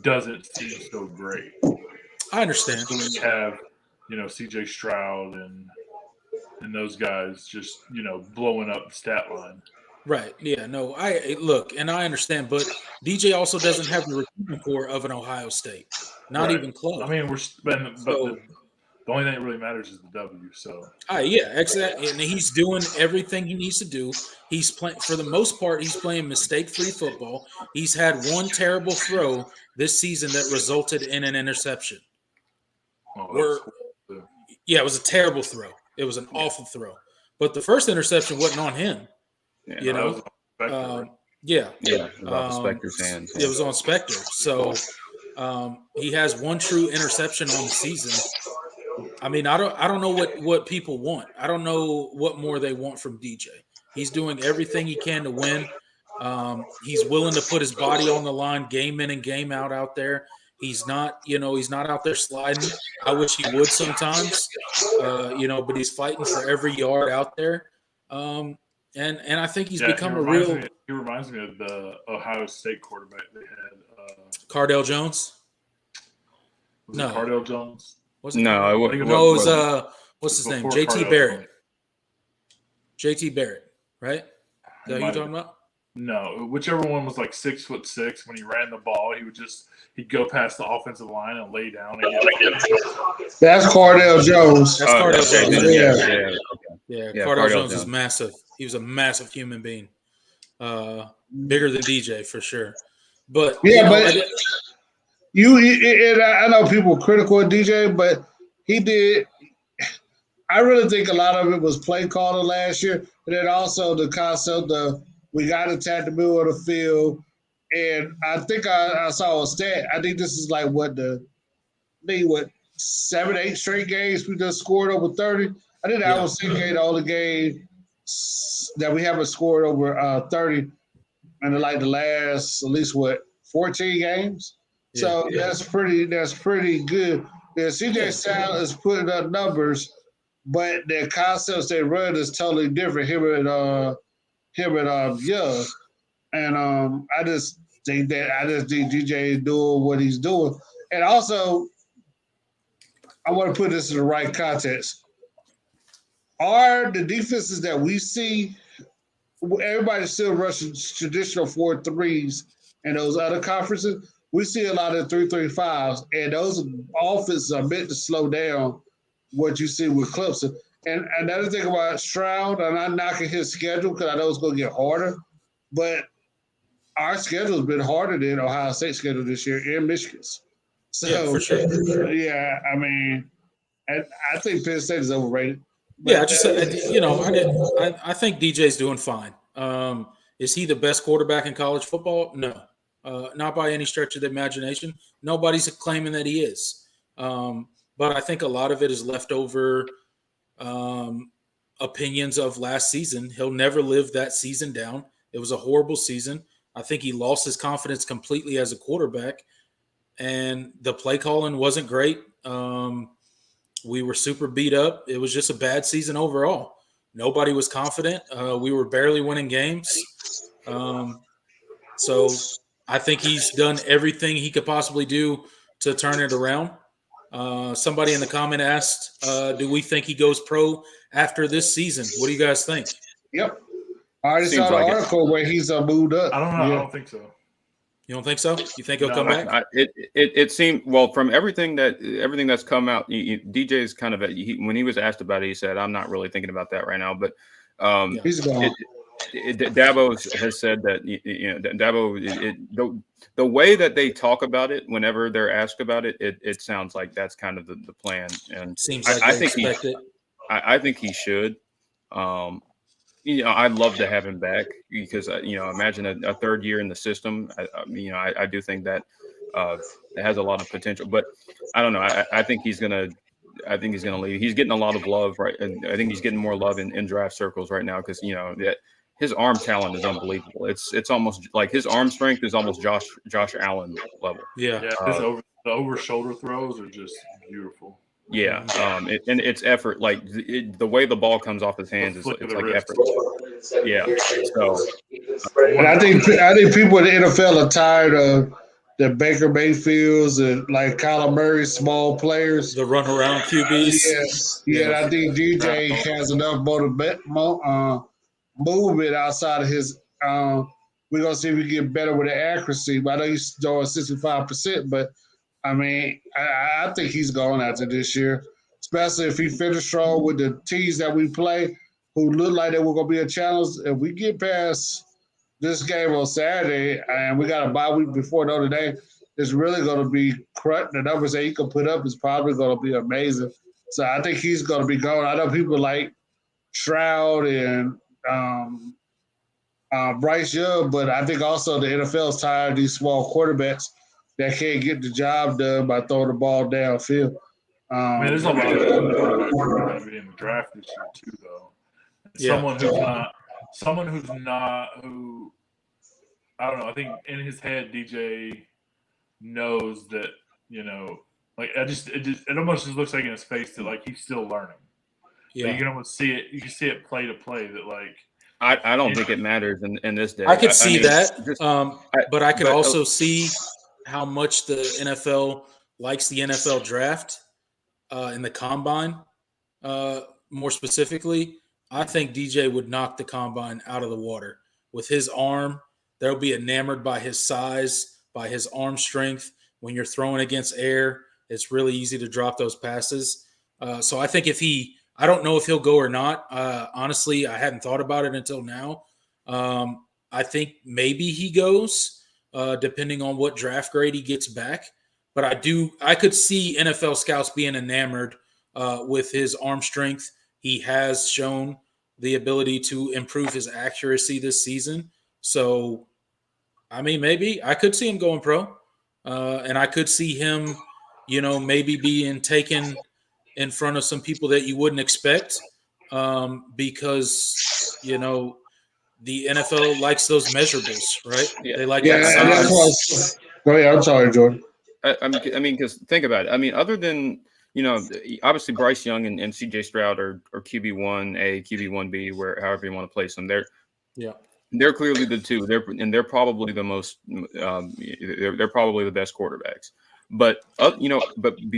doesn't seem so great. I understand. You have, CJ Stroud and those guys just, blowing up the stat line. Right. Yeah. No, I understand, but DJ also doesn't have the recruiting core of an Ohio State. Not even close. I mean, the only thing that really matters is the W. So. Yeah, exactly. And he's doing everything he needs to do. He's playing for the most part. He's playing mistake-free football. He's had one terrible throw this season that resulted in an interception. It was a terrible throw. It was an awful throw. but the first interception wasn't on him. Yeah. You know, yeah, about the Spectre's hands. It was on Spectre. So he has one true interception on the season. I mean, I don't know what people want. I don't know what more they want from DJ. He's doing everything he can to win. He's willing to put his body on the line, game in and game out there. He's not out there sliding. I wish he would sometimes, but he's fighting for every yard out there. And I think he's become He reminds me of the Ohio State quarterback they had. Cardell Jones? Was it Cardell Jones? Was it? No, it was what's his name? JT Barrett. JT Barrett, right? Is that who you're talking about? No, whichever one was like 6'6". When he ran the ball, he'd go past the offensive line and lay down. That's Cardell Jones. That's Cardell Jones. Yeah, Cardell Jones is massive. He was a massive human being, bigger than DJ for sure. But I know people are critical of DJ, but he did. I really think a lot of it was play calling last year, and then also the concept of we got to attack the middle of the field. And I think I saw a stat. I think this is like 7, 8 straight games we just scored over 30. I think that was the only game that we haven't scored over 30 in the last at least 14 games. So that's pretty good. Yeah, CJ Stroud is putting up numbers, but the concepts they run is totally different. Him and Young, and I just think DJ is doing what he's doing, and also I want to put this in the right context. Are the defenses that we see, everybody's still rushing traditional 4-3s in those other conferences? We see a lot of 3-3-5s, and those offenses are meant to slow down what you see with Clemson. And another thing about Stroud, I'm not knocking his schedule because I know it's going to get harder, but our schedule has been harder than Ohio State's schedule this year and Michigan's. So, for sure. I mean, and I think Penn State is overrated. I think DJ's doing fine. Is he the best quarterback in college football? No, not by any stretch of the imagination. Nobody's claiming that he is. But I think a lot of it is leftover opinions of last season. He'll never live that season down. It was a horrible season. I think he lost his confidence completely as a quarterback, and the play calling wasn't great. We were super beat up. It was just a bad season overall. Nobody was confident. We were barely winning games. So I think he's done everything he could possibly do to turn it around. Somebody in the comment asked, do we think he goes pro after this season? What do you guys think? Yep. I already saw the article where he's moved up. I don't know. I don't think so. You don't think so? You think he'll come back? It seemed, from everything that's come out, DJ's kind of when he was asked about it, he said, "I'm not really thinking about that right now." But he's gone. Dabo has said that Dabo, the way that they talk about it whenever they're asked about it, it sounds like that's kind of the plan. And seems like I think he should. I'd love to have him back because imagine a third year in the system. I do think that it has a lot of potential, but I don't know. I think he's gonna leave. He's getting a lot of love, right? And I think he's getting more love in draft circles right now because that his arm talent is unbelievable. It's almost like his arm strength is almost Josh Allen level. Yeah. The over shoulder throws are just beautiful. Yeah, and it's effort. Like the way the ball comes off his hands it's like effort. Yeah. So, and I think people in the NFL are tired of the Baker Mayfields and like Kyler Murray, small players, the run around QBs. Yeah. I think DJ has enough movement outside of his. We're gonna see if we get better with the accuracy. But I know he's throwing 65%, but. I mean, I think he's gone after this year, especially if he finishes strong with the teams that we play who look like they were going to be a challenge. If we get past this game on Saturday and we got a bye week before Notre Dame, it's really going to be the numbers that he can put up is probably going to be amazing. So I think he's going to be gone. I know people like Stroud and Bryce Young, but I think also the NFL is tired of these small quarterbacks that can't get the job done by throwing the ball downfield. I mean, there's a lot of quarterbacks that are going to be in the draft this year too, though. Yeah. Who I don't know. I think in his head, DJ knows that like it almost just looks like in his face that like he's still learning. Yeah, you can almost see it. You can see it play to play that like. I don't think it matters in this day. I could see that, just, but I could also see how much the NFL likes the NFL draft in the combine. More specifically, I think DJ would knock the combine out of the water with his arm. They'll be enamored by his size, by his arm strength. When you're throwing against air, it's really easy to drop those passes. So I think I don't know if he'll go or not. Honestly, I hadn't thought about it until now. I think maybe he goes, depending on what draft grade he gets back. But I could see NFL scouts being enamored with his arm strength. He has shown the ability to improve his accuracy this season. So, I mean, maybe I could see him going pro. And I could see him, maybe being taken in front of some people that you wouldn't expect because, the NFL likes those measurables, right? Yeah. They like that size. Go ahead. I'm sorry, Jordan. I mean, because think about it. I mean, other than, obviously Bryce Young and CJ Stroud are QB1A, QB1B, however you want to place them. They're clearly the two. They're probably the most. They're probably the best quarterbacks. But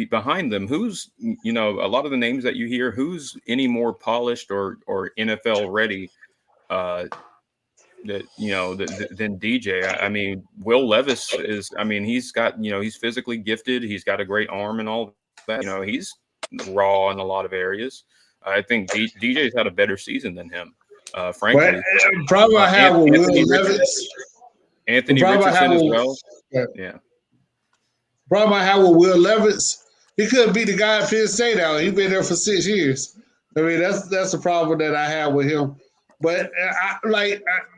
behind them, who's a lot of the names that you hear, who's any more polished or NFL ready than DJ? I mean, Will Levis is. I mean, he's got he's physically gifted. He's got a great arm and all that. He's raw in a lot of areas. I think DJ's had a better season than him. Frankly, probably I have with Will Levis. Anthony Richardson as well. Yeah. Problem I have with Will Levis, he couldn't beat the guy at Penn State out. He's been there for 6 years. I mean, that's the problem that I have with him. But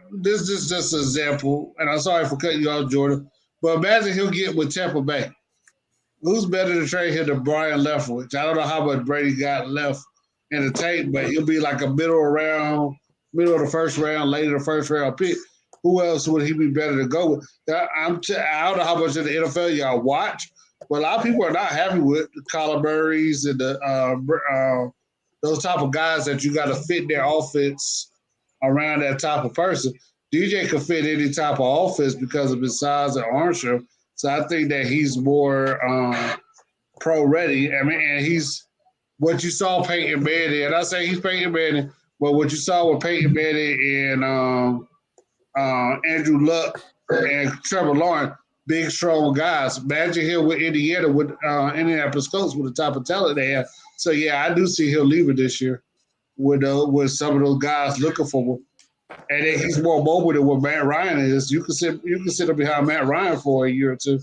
this is just an example, and I'm sorry for cutting you off, Jordan. But imagine he'll get with Tampa Bay. Who's better to trade him than Brian Leftwich? I don't know how much Brady got left in the tank, but he'll be like a middle of the first round, later the first round pick. Who else would he be better to go with? I don't know how much of the NFL y'all watch, but a lot of people are not happy with the Kyler Murrays and those type of guys that you got to fit their offense around that type of person. DJ could fit any type of offense because of his size and arm strength. So I think that he's more pro ready. I mean, and he's what you saw Peyton Manning, and I say he's Peyton Manning, but what you saw with Peyton Manning and Andrew Luck and Trevor Lawrence, big, strong guys. Imagine him with Indiana, with Indianapolis Colts, with the type of talent they have. So, yeah, I do see him leaving this year with some of those guys looking for him. And then he's more mobile than what Matt Ryan is. You can sit up behind Matt Ryan for a year or two.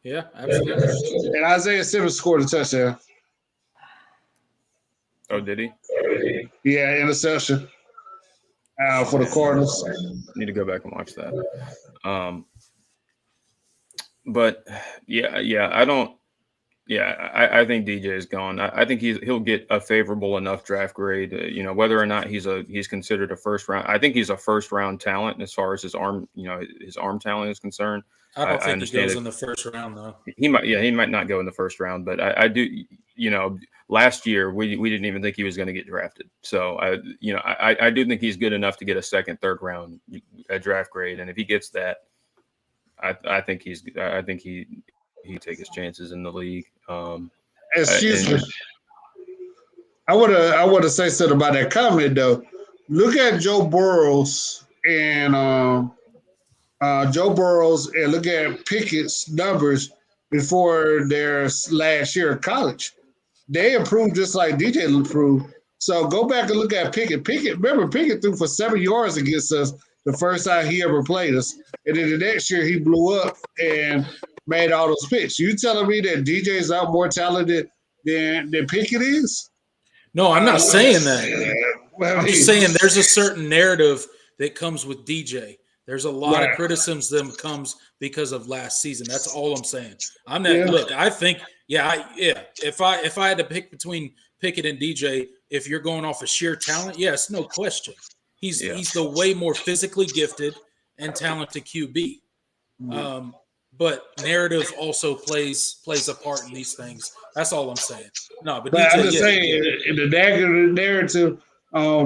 Yeah, absolutely. And Isaiah Simmons scored a touchdown. Oh, did he? Yeah, interception. For the Cardinals. Need to go back and watch that. But I don't. Yeah, I think DJ is gone. I think he'll get a favorable enough draft grade. Whether or not he's considered a first round. I think he's a first round talent as far as his arm talent is concerned. I don't think he goes in the first round though. He might not go in the first round, but I do. Last year we didn't even think he was going to get drafted. So I do think he's good enough to get a second, third round draft grade, and if he gets that, I think he take his chances in the league. Excuse me. I want to say something about that comment though. Look at Joe Burrows and look at Pickett's numbers before their last year of college. They improved just like DJ improved. So go back and look at Pickett. Remember, Pickett threw for 7 yards against us the first time he ever played us. And then the next year he blew up and made all those picks. You telling me that DJ is out more talented than Pickett is? No, I'm not saying that. Well, I'm just saying there's a certain narrative that comes with DJ. There's a lot of Right. criticism that comes because of last season. That's all I'm saying. I'm not. Yeah. Look, I think, If I had to pick between Pickett and DJ, if you're going off of sheer talent, yes, no question. He's the way more physically gifted and talented QB. But narrative also plays a part in these things. That's all I'm saying. No, but But DJ, I'm just saying, in the negative narrative,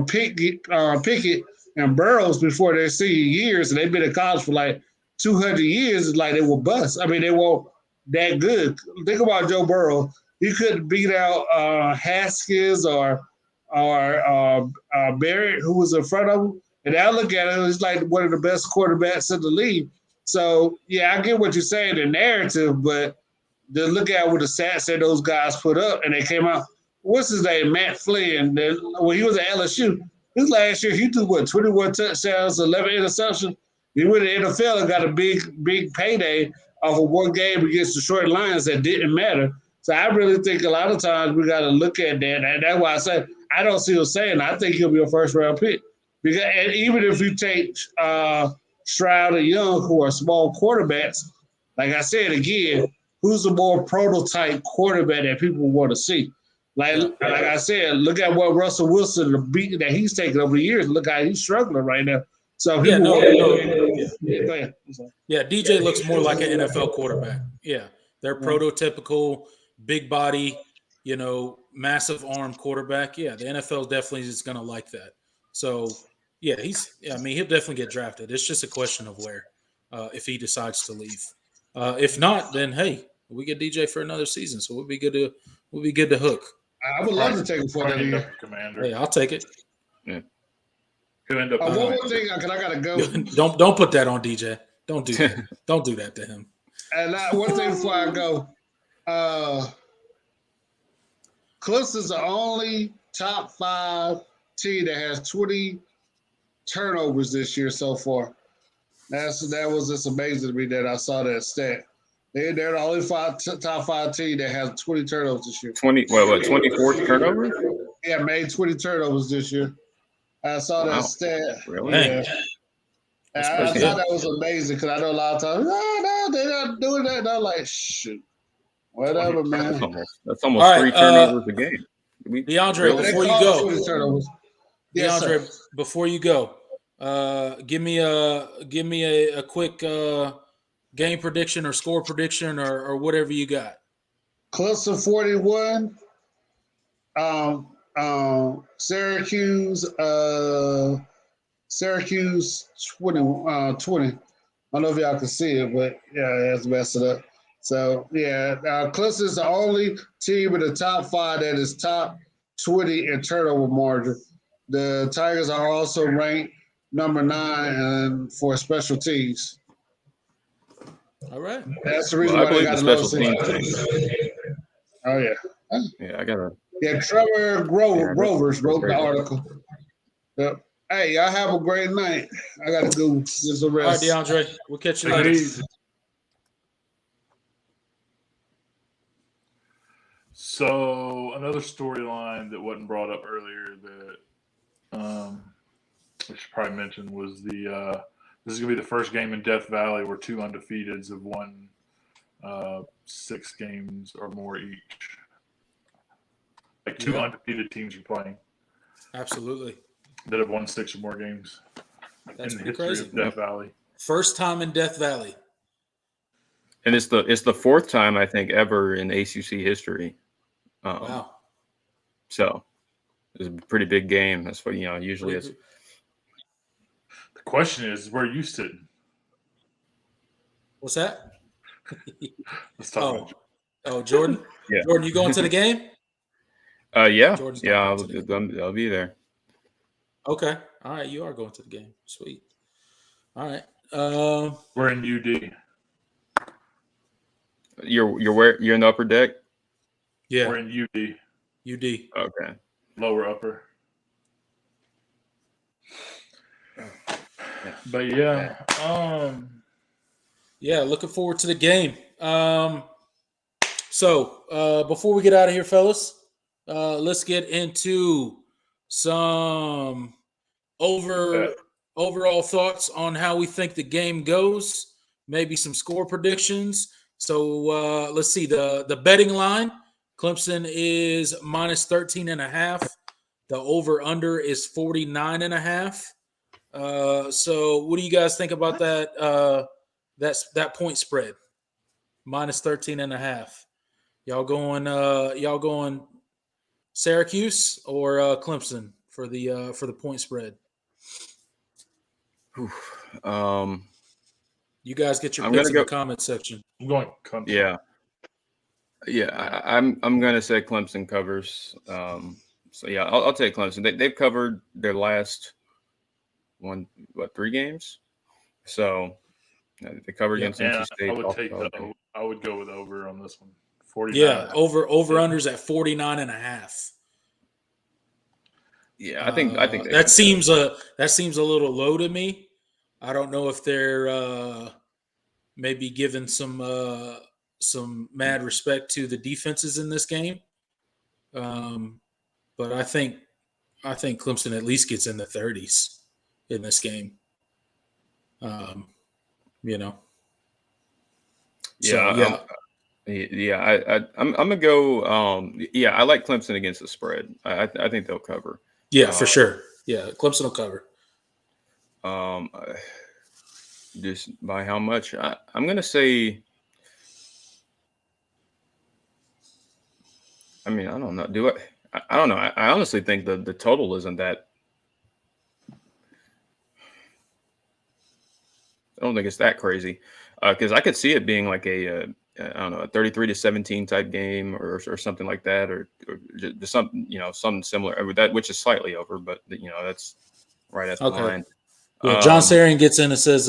Pickett and Burrows before their senior years, and they've been in college for like 200 years, it's like they were bust. I mean, they weren't that good. Think about Joe Burrow. He couldn't beat out Haskins or Barrett, who was in front of him. And I look at it, it's like one of the best quarterbacks in the league. So, yeah, I get what you're saying, the narrative, but to look at what the stats that those guys put up, and they came out. What's his name? Matt Flynn. When he was at LSU, his last year he threw 21 touchdowns, 11 interceptions. He went to the NFL and got a big payday off of one game against the short lines that didn't matter. So I really think a lot of times we got to look at that, and that's why I say I don't see him saying. I think he'll be a first round pick because, and even if you take Stroud and Young, who are small quarterbacks, like I said again. Who's a more prototype quarterback that people want to see? Like I said, look at what Russell Wilson, the beat that he's taken over the years. Look how he's struggling right now. So DJ looks more like an NFL quarterback. Yeah, they're prototypical, big body, massive arm quarterback. Yeah, the NFL definitely is going to like that. So he'll definitely get drafted. It's just a question of where, if he decides to leave. If not, then hey, we get DJ for another season, so we'll be good to hook. I would love to take him for that year. Commander. Hey, I'll take it. Yeah. He'll end up. One more thing, because I gotta go. Don't put that on DJ. Don't do that. Don't do that to him. And one thing before I go, Clemson's the only top 5 team that has 20 turnovers this year so far. That was just amazing to me that I saw that stat. They're the only top 5 team that has 20 turnovers this year. 24 turnovers? Yeah, made 20 turnovers this year. I saw that stat. Really? Yeah. I thought that was amazing because I know a lot of times, no, they're not doing that. And I'm like, shoot, whatever, man. That's almost 3 turnovers a game. DeAndre, before you go, Yes, DeAndre, before you go, give me a quick game prediction or score prediction or whatever you got. Clemson 41. Syracuse 20. I don't know if y'all can see it, but yeah, that's messed it up. So yeah, Clemson is the only team in the top 5 that is top 20 in turnover margin. The Tigers are also ranked number 9 for special teams. All right. That's the reason why they got the a special team thing. Oh yeah. Yeah, I gotta. Yeah, Trevor Grovers wrote the article. Yep. Hey, y'all have a great night. I gotta go get some rest. All right, DeAndre. We'll catch you later. So another storyline that wasn't brought up earlier that we should probably mention was the this is gonna be the first game in Death Valley where 2 undefeateds have won 6 games or more each. Like 2 undefeated teams are playing. Absolutely. That have won 6 or more games That's in the pretty history crazy. of Death Valley. First time in Death Valley. And it's the 4th time I think ever in ACC history. Wow. So it's a pretty big game. That's what usually is. The question is, where are you sitting? What's that? Let's talk about Jordan. Yeah. Jordan, you going to the game? Yeah. Jordan's Yeah, not I'll be there. Okay. All right. You are going to the game. Sweet. All right. We're in UD. You're where? You're in the upper deck? Yeah. We're in UD. UD. Okay. Lower upper. But yeah. Yeah, looking forward to the game. So before we get out of here, fellas, let's get into some overall thoughts on how we think the game goes. Maybe some score predictions. So let's see the betting line. Clemson is minus 13.5. The over under is 49.5. So what do you guys think about that? That point spread minus 13.5. Y'all going Syracuse or Clemson for the point spread? You guys get your picks in the comment section. I'm going Clemson. Yeah. I'm gonna say Clemson covers. So yeah, I'll take Clemson. They've covered their last 3 games. So they covered against NC State. I would go with over on this one. 49. Yeah, over unders at 49.5. Yeah, I think that seems a little low to me. I don't know if they're maybe giving some mad respect to the defenses in this game. But I think Clemson at least gets in the 30s in this game. I'm gonna go. I like Clemson against the spread. I think they'll cover. Yeah, for sure. Yeah, Clemson will cover. Just by how much? I'm gonna say. I mean, I don't know. I don't know. I honestly think the total isn't that. I don't think it's that crazy, because I could see it being like a 33-17 type game or something like that, or just something similar that, which is slightly over, but that's right at the line. Yeah, John Sarian gets in and says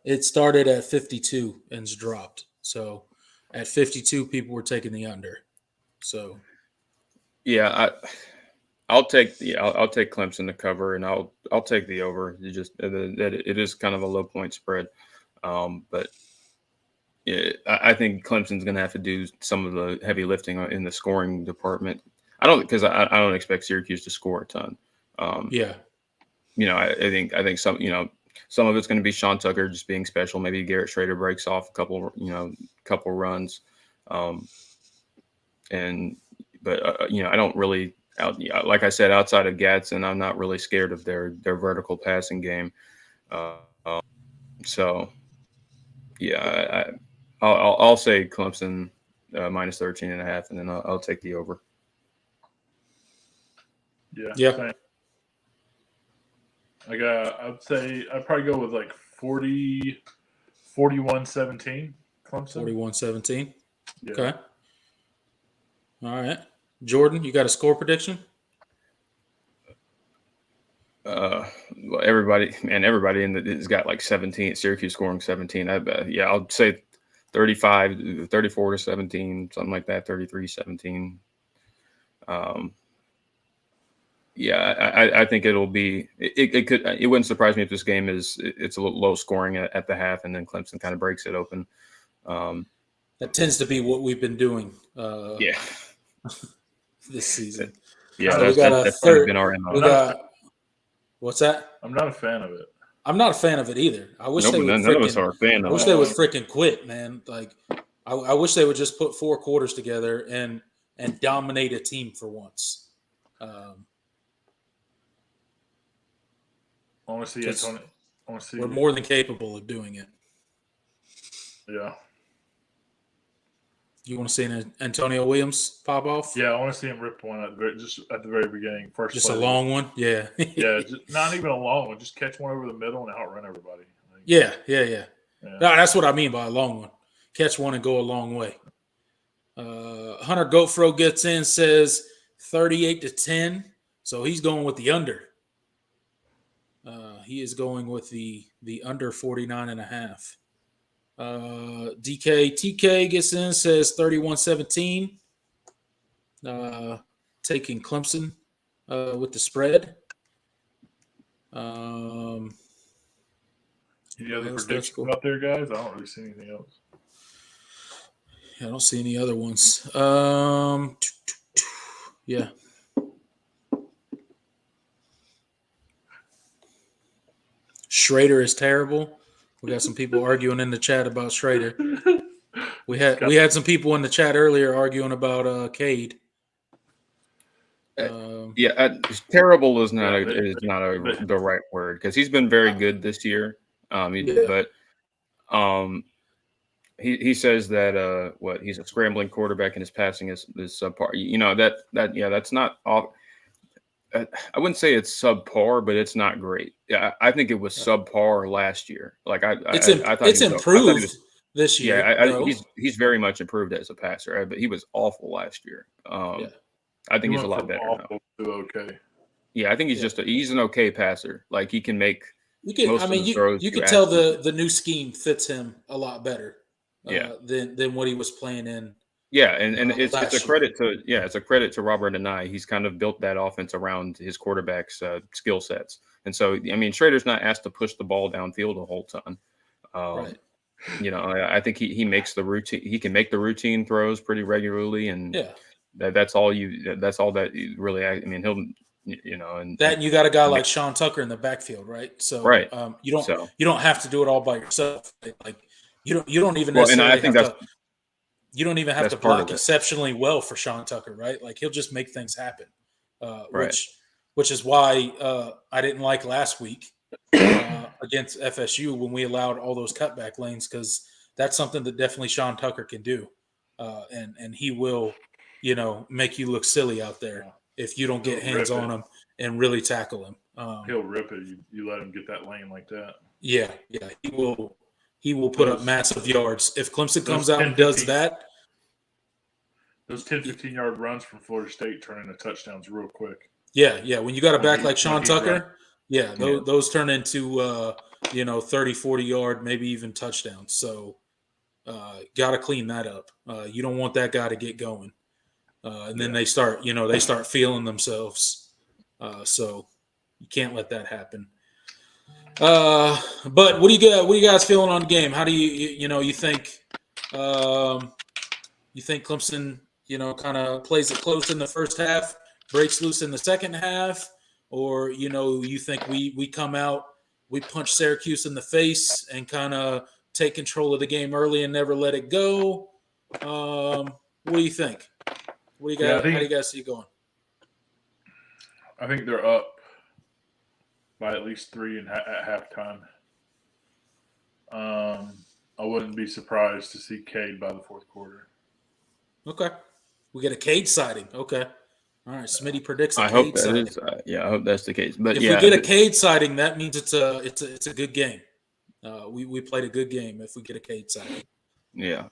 it started at 52 and it's dropped. So at 52, people were taking the under. So yeah, I'll take Clemson to cover, and I'll take the over. It is kind of a low point spread, but yeah, I think Clemson's going to have to do some of the heavy lifting in the scoring department. I don't expect Syracuse to score a ton. I think some of it's going to be Sean Tucker just being special. Maybe Garrett Schrader breaks off a couple runs, I don't really. Like I said, outside of Gadsden, I'm not really scared of their vertical passing game. I'll say Clemson minus 13.5, and then I'll take the over. Yeah. I'd say I'd probably go with like 41-17 Clemson. 41-17. Yeah. Okay. All right. Jordan, you got a score prediction? Everybody has got like 17. Syracuse scoring 17. I'll say 34-17, something like that. 33-17. I think it'll be. It wouldn't surprise me if this game it's a little low scoring at the half, and then Clemson kind of breaks it open. That tends to be what we've been doing. This season. Yeah, that's been our MO. What's that? I'm not a fan of it. I'm not a fan of it either. I wish they would. None of us are a fan of it. I wish they would freaking quit, man. Like, I wish they would just put 4 quarters together and dominate a team for once. I want to see Antonio. We're more than capable of doing it. Yeah. You want to see an Antonio Williams pop off? Yeah, I want to see him rip one at the very beginning. Just a long one? Yeah. Yeah, not even a long one. Just catch one over the middle and outrun everybody. Yeah. No, that's what I mean by a long one. Catch one and go a long way. Hunter Goatfro gets in, says 38-10. So he's going with the under. He is going with the under 49.5. TK gets in, says 31-17. Taking Clemson with the spread. Any other predictions out there, guys? I don't really see anything else. I don't see any other ones. Yeah. Schrader is terrible. We got some people arguing in the chat about Schrader. We had some people in the chat earlier arguing about Cade. Terrible is not the right word because he's been very good this year. But he says that he's a scrambling quarterback and his passing is subpar. You know that's not all. I wouldn't say it's subpar, but it's not great. Yeah, I think it was subpar last year. Like I thought it's improved this year. Yeah, he's very much improved as a passer, but he was awful last year. I think he's a lot better now. Okay. Yeah, I think he's an okay passer. Like he can make. You could tell the new scheme fits him a lot better. Than what he was playing in. Yeah, and it's a credit to Robert Anae. He's kind of built that offense around his quarterback's skill sets. And so, I mean, Schrader's not asked to push the ball downfield a whole ton. Right. You know, I think he makes the routine. He can make the routine throws pretty regularly, and that's all that really. I mean, he'll. You know, and you got a guy like Sean Tucker in the backfield, right? So, you don't have to do it all by yourself. Like you don't even necessarily you don't even have to block exceptionally well for Sean Tucker, right? Like he'll just make things happen, which is why I didn't like last week against FSU when we allowed all those cutback lanes, because that's something that definitely Sean Tucker can do, and he will, make you look silly out there if you don't get hands on him and really tackle him. He'll rip it. You let him get that lane like that. Yeah, he will. He will put up massive yards. If Clemson comes out and does that. Those 10, 15-yard runs from Florida State turn into touchdowns real quick. Yeah. When you got a back like Sean Tucker, those turn into, 30, 40-yard, maybe even touchdowns. So got to clean that up. You don't want that guy to get going. And then they start feeling themselves. So you can't let that happen. But what do you guys feeling on the game? How do you think Clemson, kind of plays it close in the first half, breaks loose in the second half, or, you think we come out, we punch Syracuse in the face and kind of take control of the game early and never let it go? What do you think? How do you guys see it going? I think they're up by at least 3 at halftime. I wouldn't be surprised to see Cade by the fourth quarter. Okay. We get a Cade sighting. Okay. All right. Smitty predicts a I Cade hope that sighting. is. I hope that's the case. But if we get a Cade sighting, that means it's a good game. We played a good game if we get a Cade sighting. Yeah.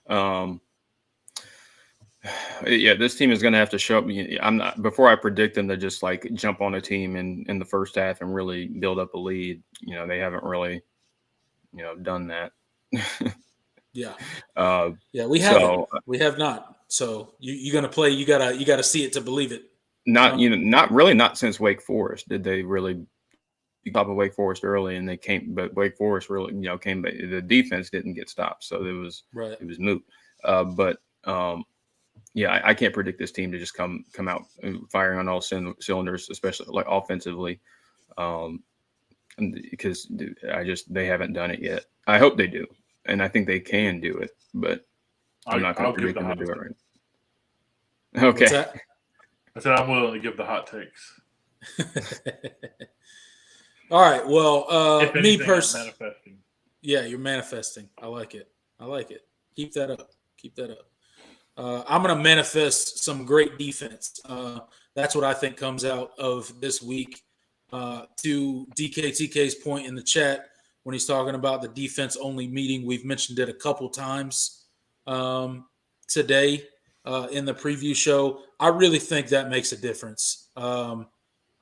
This team is going to have to show up. I'm not, before I predict them to just like jump on a team in the first half and really build up a lead. They haven't really, done that. Yeah. We haven't. We have not. So you're going to play. You gotta see it to believe it. Not since Wake Forest did they really top of Wake Forest early, and they came, but Wake Forest really, came. The defense didn't get stopped, so it was moot. I can't predict this team to just come out firing on all cylinders, especially like offensively, because they haven't done it yet. I hope they do, and I think they can do it, but I'm not going to predict them to do it right now. Okay. What's that? I said I'm willing to give the hot takes. All right. Well, me personally, manifesting. Yeah, you're manifesting. I like it. Keep that up. I'm going to manifest some great defense. That's what I think comes out of this week. To DKTK's point in the chat when he's talking about the defense-only meeting, we've mentioned it a couple times today in the preview show. I really think that makes a difference.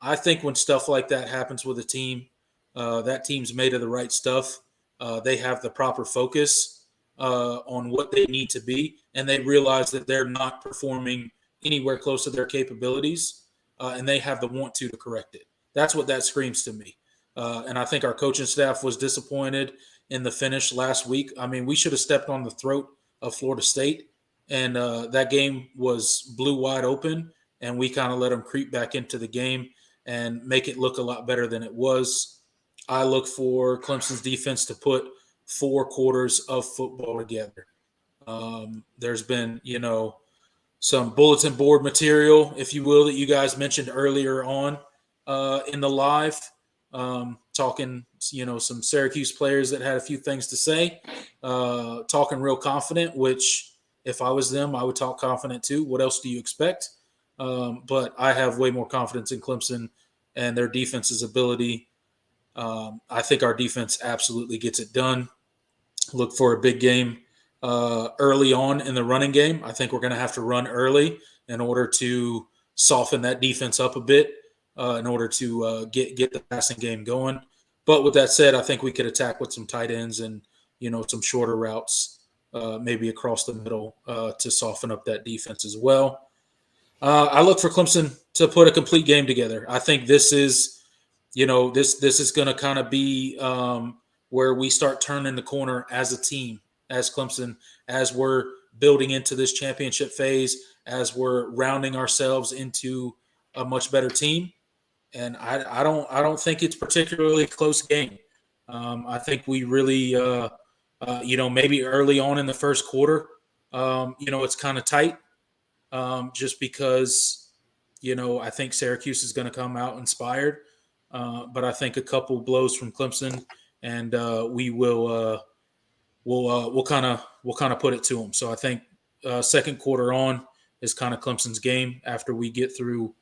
I think when stuff like that happens with a team, that team's made of the right stuff. They have the proper focus on what they need to be, and they realize that they're not performing anywhere close to their capabilities, and they have the want to correct it. That's what that screams to me. And I think our coaching staff was disappointed in the finish last week. I mean, we should have stepped on the throat of Florida State, and that game blew wide open, and we kind of let them creep back into the game and make it look a lot better than it was. I look for Clemson's defense to put 4 quarters of football together. There's been, some bulletin board material, if you will, that you guys mentioned earlier on in the live, talking, some Syracuse players that had a few things to say, talking real confident, which if I was them, I would talk confident too. What else do you expect? But I have way more confidence in Clemson and their defense's ability. I think our defense absolutely gets it done. Look for a big game early on in the running game. I think we're going to have to run early in order to soften that defense up a bit, in order to get the passing game going. But with that said, I think we could attack with some tight ends and, some shorter routes, maybe across the middle, to soften up that defense as well. I look for Clemson to put a complete game together. I think this is, this is going to kind of be where we start turning the corner as a team, as Clemson, as we're building into this championship phase, as we're rounding ourselves into a much better team. And I don't think it's particularly a close game. I think we really, maybe early on in the first quarter, it's kind of tight, just because, I think Syracuse is going to come out inspired. But I think a couple blows from Clemson, and we will we'll kind of put it to them. So I think second quarter on is kind of Clemson's game after we get through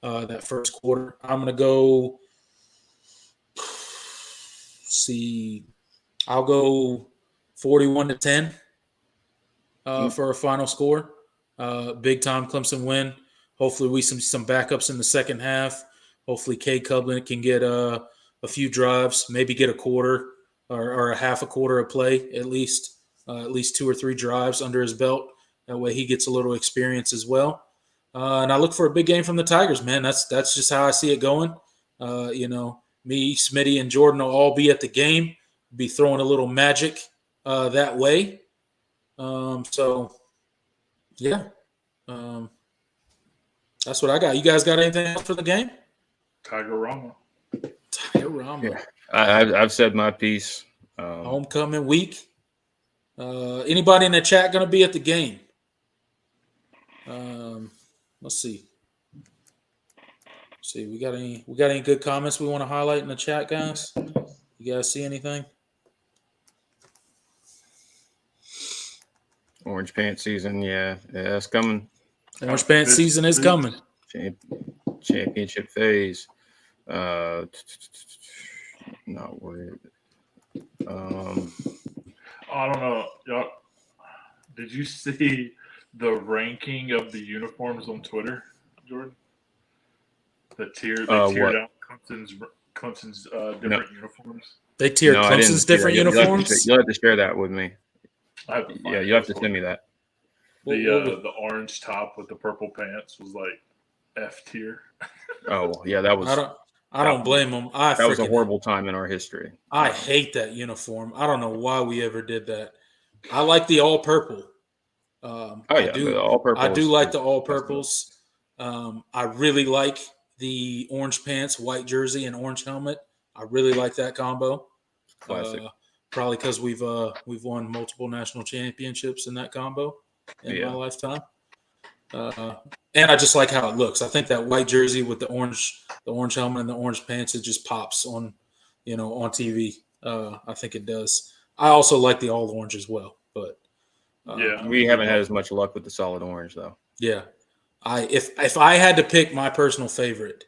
that first quarter. I'm going to go I'll go 41-10 for a final score. Big time Clemson win. Hopefully we some backups in the second half. Hopefully Cade Copeland can get a few drives, maybe get a quarter or a half a quarter of play, at least 2 or 3 drives under his belt. That way he gets a little experience as well. And I look for a big game from the Tigers, man. That's just how I see it going. Me, Smitty, and Jordan will all be at the game, be throwing a little magic that way. So, yeah. That's what I got. You guys got anything else for the game? Tiger-Rama. Yeah. I've said my piece. Homecoming week. Anybody in the chat going to be at the game? Let's see. We got any good comments we want to highlight in the chat, guys? You guys see anything? Orange pants season, yeah, it's coming. Orange pants season is coming. Championship phase. Not worried. I don't know. Y'all, did you see the ranking of the uniforms on Twitter, Jordan? They tiered out Clemson's different uniforms. They tiered Clemson's different uniforms? You'll have to share that with me. You'll have to send me that. The orange top with the purple pants was like F tier. Oh yeah, that was. I don't blame them. That was a horrible time in our history. I hate that uniform. I don't know why we ever did that. I like the all purple. I do like the all purples. I really like the orange pants, white jersey, and orange helmet. I really like that combo. Classic. Probably because we've won multiple national championships in that combo in my lifetime. And I just like how it looks. I think that white jersey with the orange helmet and the orange pants, it just pops on TV. I think it does. I also like the all orange as well, but we haven't had as much luck with the solid orange though. Yeah, if I had to pick my personal favorite,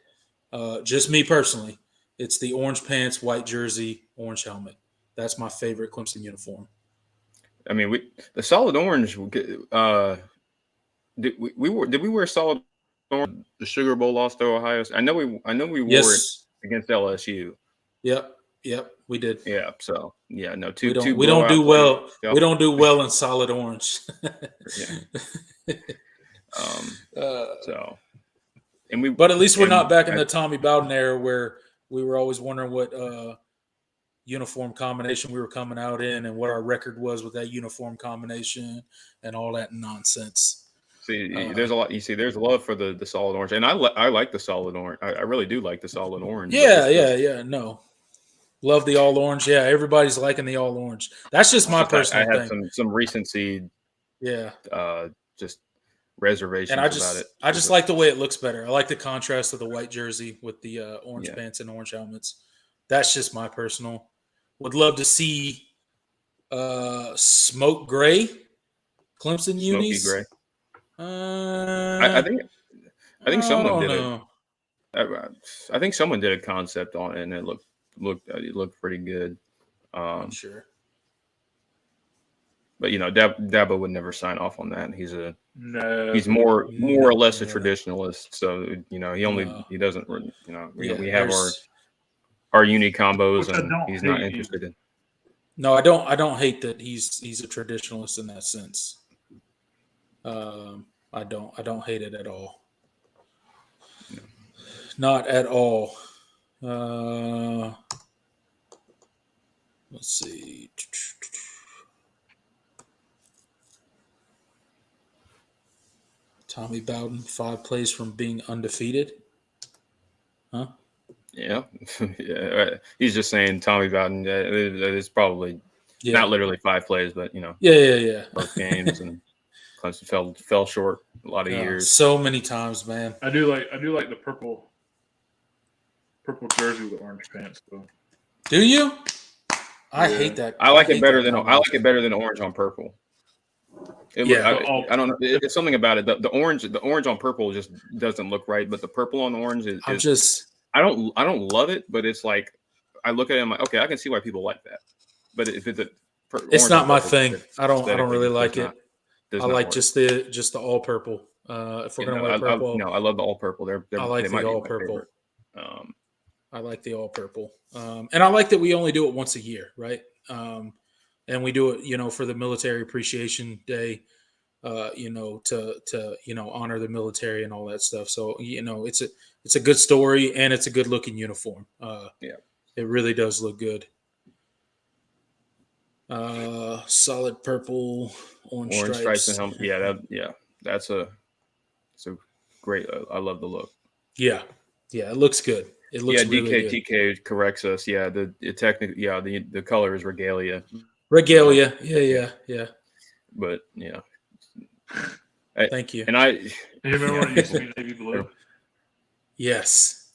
just me personally, it's the orange pants, white jersey, orange helmet. That's my favorite Clemson uniform. I mean, the solid orange. Did we wear solid orange? The Sugar Bowl loss to Ohio. I know we wore it against LSU. Yep, we did. Yeah, so yeah, no, we don't do well. We don't do well in solid orange. But at least we're not back in the Tommy Bowden era where we were always wondering what uniform combination we were coming out in and what our record was with that uniform combination and all that nonsense. See, there's a lot. You see, there's a love for the solid orange, and I like the solid orange. I really do like the solid orange. Yeah. No. Love the all orange. Yeah, everybody's liking the all orange. That's just my personal I had thing. some recency, Yeah, just reservations and about it. I just like the way it looks better. I like the contrast of the white jersey with the orange Yeah. pants and orange helmets. That's just my personal. Would love to see smoke gray Clemson Smoky unis. gray. I think someone don't did it. know. I think someone did a concept on it, and it looked pretty good. Not sure. But Dabo would never sign off on that. He's more or less a traditionalist. So he doesn't. We have our uni combos, and he's not interested in. No, I don't hate that he's a traditionalist in that sense. I don't hate it at all. No. Not at all. Let's see. Tommy Bowden, 5 plays from being undefeated. Huh? Yeah. Yeah. He's just saying Tommy Bowden. It's probably not literally 5 plays, but Yeah. both games, and Clemson fell short a lot of years. So many times, man. I do like the purple jersey with the orange pants though. Do you? I hate that. I like it better than orange on purple. I don't know. It's something about it. The orange on purple just doesn't look right, but the purple on orange is I don't love it, but it's like I look at it and I'm like, okay, I can see why people like that. But it's not my thing. I don't really like it. I like work. just the all purple. If we're gonna wear purple, I love the all purple. I like the all purple. I like the all purple, and I like that we only do it once a year, right? And we do it, for the Military Appreciation Day, to honor the military and all that stuff. So it's a good story, and it's a good looking uniform. It really does look good. Solid purple, orange stripes and helmet. That's a great. I love the look. Yeah, it looks good. It looks really good. DK corrects us. Yeah, the color is regalia. Regalia. Yeah. But thank you. And you remember when it used to be navy blue? Yes.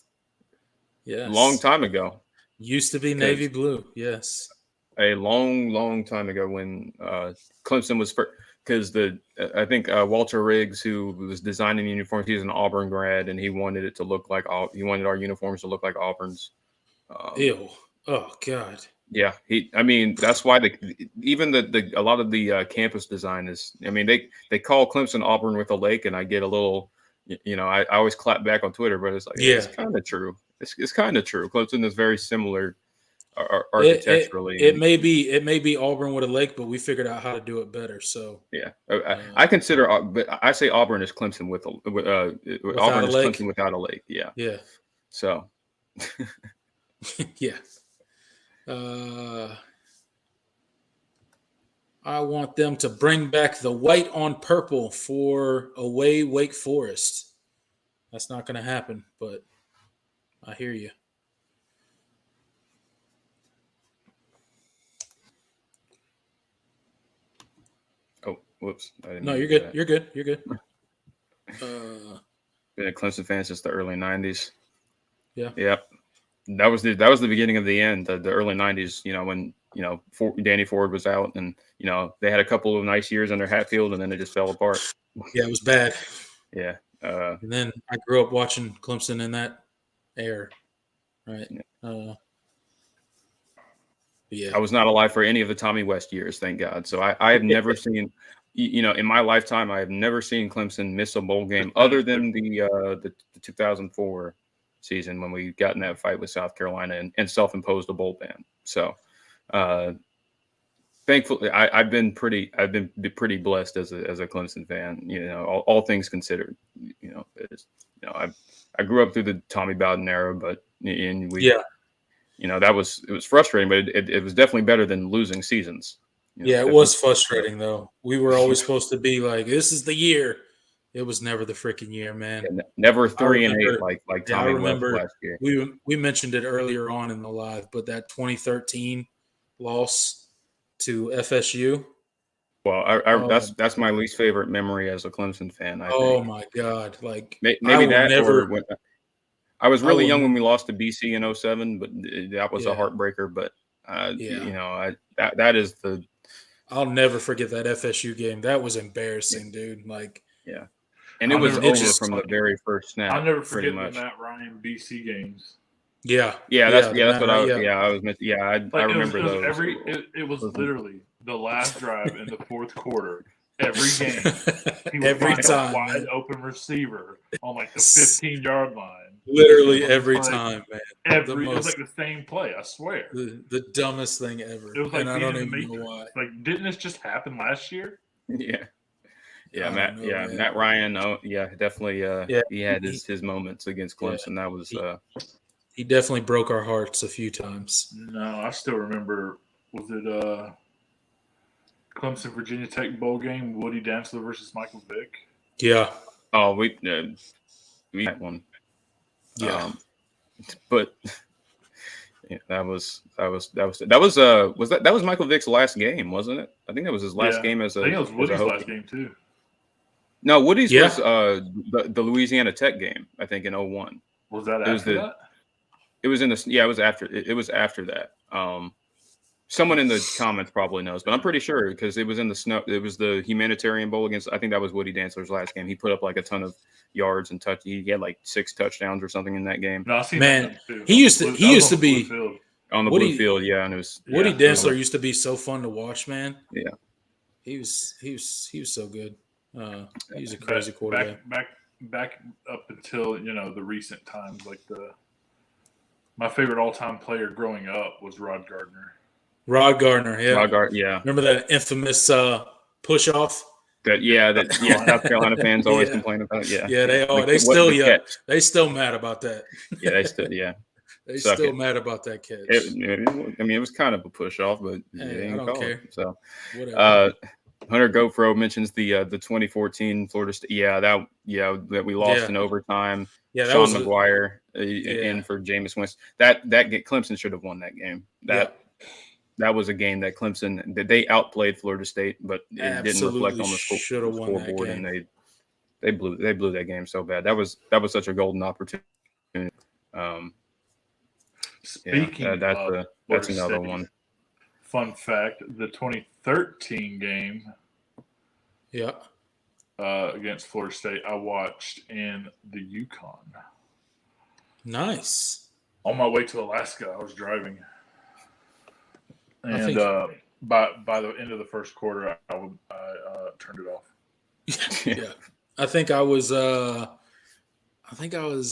Long time ago. Used to be navy blue. Yes. A long time ago when Clemson was first, because I think Walter Riggs, who was designing the uniforms, he's an Auburn grad, and he wanted it to look like our uniforms to look like Auburn's. Ew! Oh God! Yeah, that's why even a lot of the campus design is. I mean, they call Clemson Auburn with a lake, and I get a little, I always clap back on Twitter, but it's like it's kind of true. It's kind of true. Clemson is very similar. Architecturally, it may be Auburn with a lake, but we figured out how to do it better. So I consider, but I say Auburn is Clemson with Auburn is Clemson without a lake. Yeah. So, yeah. I want them to bring back the white on purple for away Wake Forest. That's not going to happen, but I hear you. Whoops. No, you're good. You're good. Been a Clemson fan since the early 90s. Yeah. Yep. That was the beginning of the end, the early 90s, when, Danny Ford was out, and, they had a couple of nice years under Hatfield, and then it just fell apart. Yeah, it was bad. Yeah. And then I grew up watching Clemson in that era. Right. I was not alive for any of the Tommy West years, thank God. So I have never seen, in my lifetime, I have never seen Clemson miss a bowl game other than the 2004 season when we got in that fight with South Carolina and self-imposed a bowl ban. So, thankfully, I've been pretty blessed as a Clemson fan. All things considered. I grew up through the Tommy Bowden era, but it was frustrating, but it was definitely better than losing seasons. It was frustrating though. We were always supposed to be like, this is the year, It was never the freaking year, man. Never 3-8 remember- like Yeah, I Tommy left remember last year. we mentioned it earlier on in the live, but that 2013 loss to FSU. Well, that's my least favorite memory as a Clemson fan. I Oh think. my God! Like Maybe that never. or when I was really will young when n- we lost to BC in 07, but that was a Yeah. heartbreaker. But Yeah. that is the I'll never forget that FSU game. That was embarrassing, dude. Like, yeah, and it I'll was never- over just- from the very first snap. I'll never pretty forget the much. Matt Ryan BC games. yeah, That's the what I Matt- was meant. Yeah, I Like, remember it was those. it was literally the last drive in the fourth quarter. Every game, he would every find time, a wide man. open receiver on like the 15-yard line. Literally every Like, time, man. It was most- like the same play. I swear. The dumbest thing ever. It was like and I being don't in the even know Matrix. why. Like, didn't this just happen last year? Yeah. I Matt. don't know, man. Matt Ryan. Oh, yeah, definitely. Yeah, he had his moments against Clemson. That was. He definitely broke our hearts a few times. No, I still remember. Was it Clemson Virginia Tech bowl game? Woody Dantzler versus Michael Vick. Yeah, Oh, we had one. yeah. But yeah, that was Michael Vick's last game, wasn't it? I think that was his last game as a. I think it was as a Woody's Hokie. last game too. No, Woody's Yeah. was the Louisiana Tech game. I think in 01. Was that It was after the- that? It was in the It was after. It was after that. Someone in the comments probably knows, but I'm pretty sure because it was in the snow. It was the Humanitarian Bowl against. I think that was Woody Dantzler's last game. He put up like a ton of yards and He had like 6 touchdowns or something in that game No, I seen Man, that too. he used to- That he was used on to the be- blue field. on the Woody- blue field. Yeah, and it was. Woody Yeah. Dantzler used to be so fun to watch, man. Yeah. He was so good. He was a crazy quarterback. Back up until the recent times, like my favorite all-time player growing up was Rod Gardner. Rod Gardner, yeah. Yeah. Remember that infamous push off? South Carolina fans always Yeah. complain about. Yeah. Yeah, they are. Like, They what still the catch. They still mad about that. Yeah, they still. Yeah. They Suck still it. mad about that catch. It was kind of a push off, but Hey, they I didn't don't call care. it. So, Whatever. Hunter GoPro mentions the 2014 Florida State. That we lost Yeah. in overtime. Yeah, that Sean was McGuire in for Jameis Winston. Clemson should have won that game. That was a game that Clemson they outplayed Florida State, but it didn't reflect on the should've won that scoreboard, game. and they blew that game so bad. That was such a golden opportunity. Speaking that's of another State, one. Fun fact: the 2013 game yeah. against Florida State, I watched in the Yukon. Nice. On my way to Alaska, I was driving, I and think- by the end of the first quarter, I turned it off. Yeah. I think I was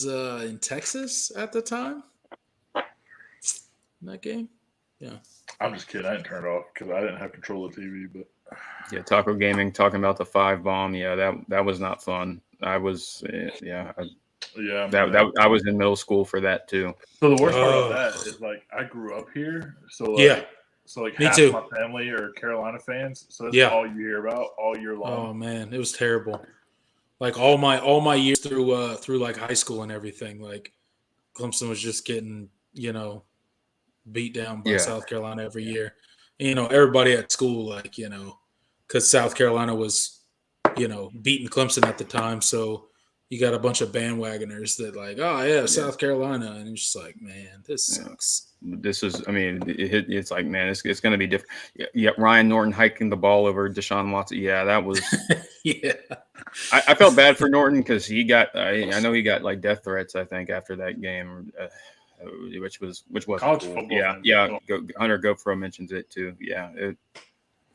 in Texas at the time. In that game. Yeah. I'm just kidding. I didn't turn it off because I didn't have control of the TV. But Yeah, Taco Gaming talking about the 5 bomb. Yeah, that was not fun. I was yeah, I was in middle school for that too. So the worst part Oh. of that is like I grew up here, so Yeah. me Me half too. my family are Carolina fans, so that's Yeah. all you hear about all year Oh long. man, it was terrible. Like all my years through like high school and everything, like Clemson was just getting, beat down by Yeah. South Carolina every year. And, everybody at school, like, because South Carolina was, beating Clemson at the time. So you got a bunch of bandwagoners that like, oh yeah, South Carolina. And it's just like, man, this sucks. This is, it's like, man, it's going to be different. Yeah, Ryan Norton hiking the ball over Deshaun Watson. Yeah, that was. Yeah. I felt bad for Norton because he got. I know he got like death threats. I think after that game, which was College cool. football Yeah, fans. yeah. Hunter GoPro mentions it too. Yeah, it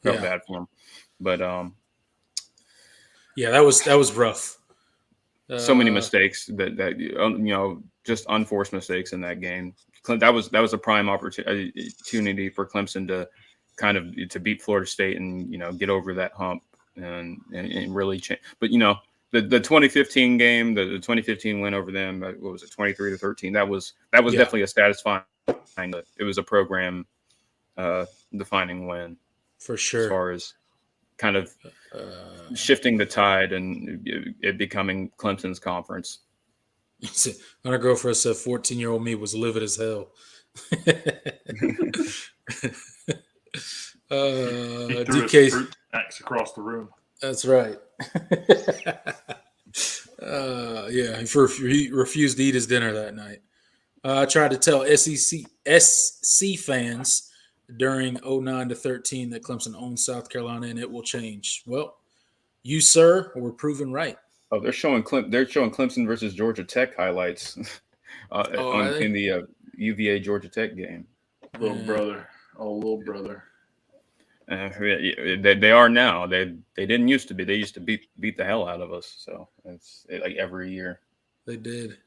felt Yeah. bad for him, but Yeah, that was rough. so many mistakes that just unforced mistakes in that game. That was a prime opportunity for Clemson to kind of to beat Florida State and get over that hump and really change. But the 2015 game, the 2015 win over them, what was it, 23-13? That was definitely a satisfying. It was a program defining win For sure. as far as kind of shifting the tide and it becoming Clemson's conference. My girlfriend said 14-year-old me was livid as hell. He threw DK, his fruit snacks across the room. that's right. Yeah, he refused to eat his dinner that night. I tried to tell SC fans during 09-13 that Clemson owns South Carolina and it will change. Well, you, sir, were proven right. Oh, they're showing Clemson versus Georgia Tech highlights in the UVA Georgia Tech game. Little brother. Oh, little brother. They are now. They didn't used to be. They used to beat the hell out of us. So it's like every year. They did.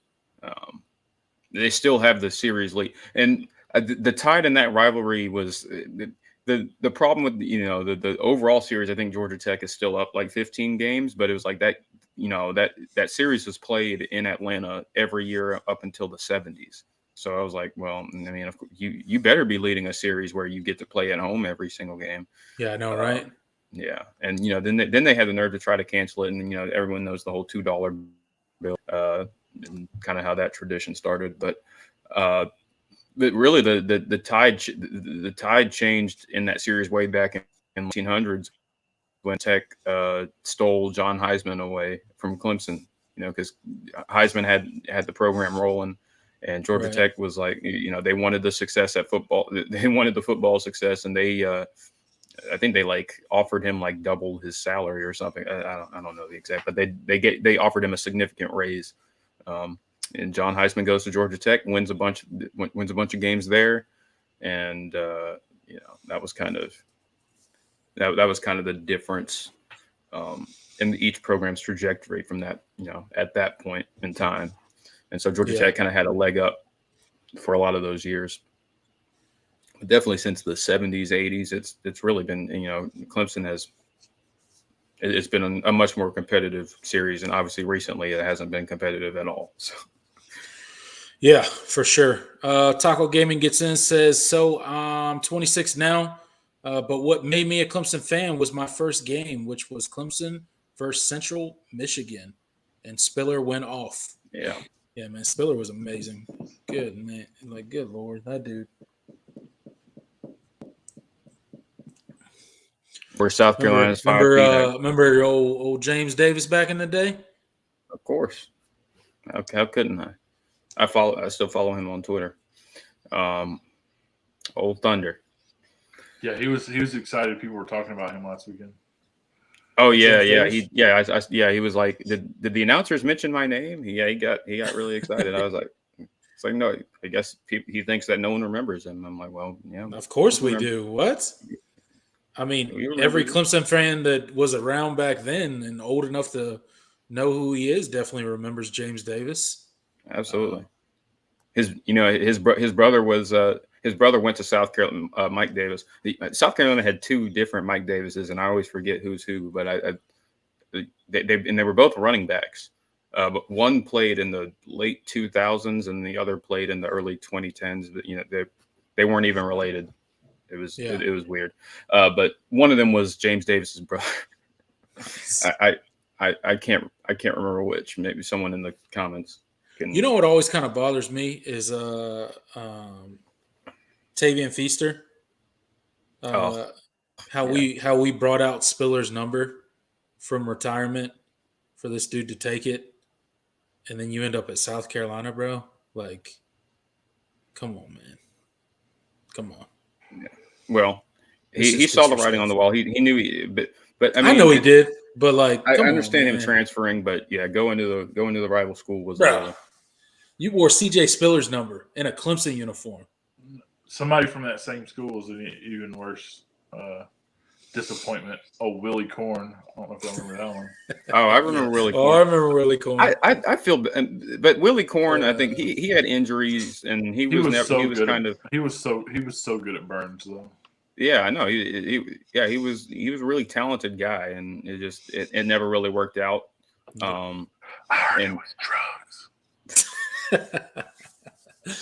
They still have the series lead, and the tide in that rivalry was the problem with the overall series. I think Georgia Tech is still up like 15 games, but it was like that. That series was played in Atlanta every year up until the 70s. So I was like, well, I mean, of course, you better be leading a series where you get to play at home every single game. Yeah, I know, right? Yeah, and then they had the nerve to try to cancel it, and everyone knows the whole $2 bill, and kind of how that tradition started. But really, the tide changed in that series way back in the 1900s when Tech stole John Heisman away from Clemson. Because Heisman had the program rolling. And Georgia Tech was like, they wanted the success at football. They wanted the football success, and they, I think they like offered him like double his salary or something. I don't know the exact, but they offered him a significant raise. And John Heisman goes to Georgia Tech, wins a bunch of games there, and that was kind of the difference in each program's trajectory from that at that point in time. And so Georgia Tech kind of had a leg up for a lot of those years. But definitely since the 70s, 80s, it's really been, Clemson it's been a much more competitive series. And obviously recently it hasn't been competitive at all. So. Yeah, for sure. Taco Gaming gets in, says, so I'm 26 now, but what made me a Clemson fan was my first game, which was Clemson versus Central Michigan. And Spiller went off. Yeah. Yeah, man, Spiller was amazing. Good, man. Like, good Lord, that dude. Where South Carolina's remember old James Davis back in the day? Of course. How couldn't I? I still follow him on Twitter. Old Thunder. Yeah, he was excited. People were talking about him last weekend. Oh yeah. He was like, did the announcers mention my name? He got really excited. I was like, it's like, no, I guess he thinks that no one remembers him. I'm like, well, yeah, of course we do. What? I mean, every Clemson fan that was around back then and old enough to know who he is definitely remembers James Davis. Absolutely. His brother was his brother went to South Carolina. Mike Davis. South Carolina had two different Mike Davises, and I always forget who's who. But they were both running backs. But one played in the late 2000s, and the other played in the early 2010s. But they weren't even related. It was weird. But one of them was James Davis's brother. I can't remember which. Maybe someone in the comments can. You know what always kind of bothers me is Tavian Feaster. How we brought out Spiller's number from retirement for this dude to take it, and then you end up at South Carolina, bro. Like, come on, man. Come on. Yeah. Well, he saw the writing on the wall. He knew, but I know he did. But like, I understand him transferring, but yeah, going to the rival school was. You wore C.J. Spiller's number in a Clemson uniform. Somebody from that same school was an even worse disappointment. Oh, Willie Corn. I don't know if I remember that one. Oh, I remember Willie Corn. Oh, I remember Willie Corn. I feel, but Willie Corn, I think he had injuries, and he was so good at Burns though. Yeah, I know. He was a really talented guy, and it never really worked out. I heard it was drugs.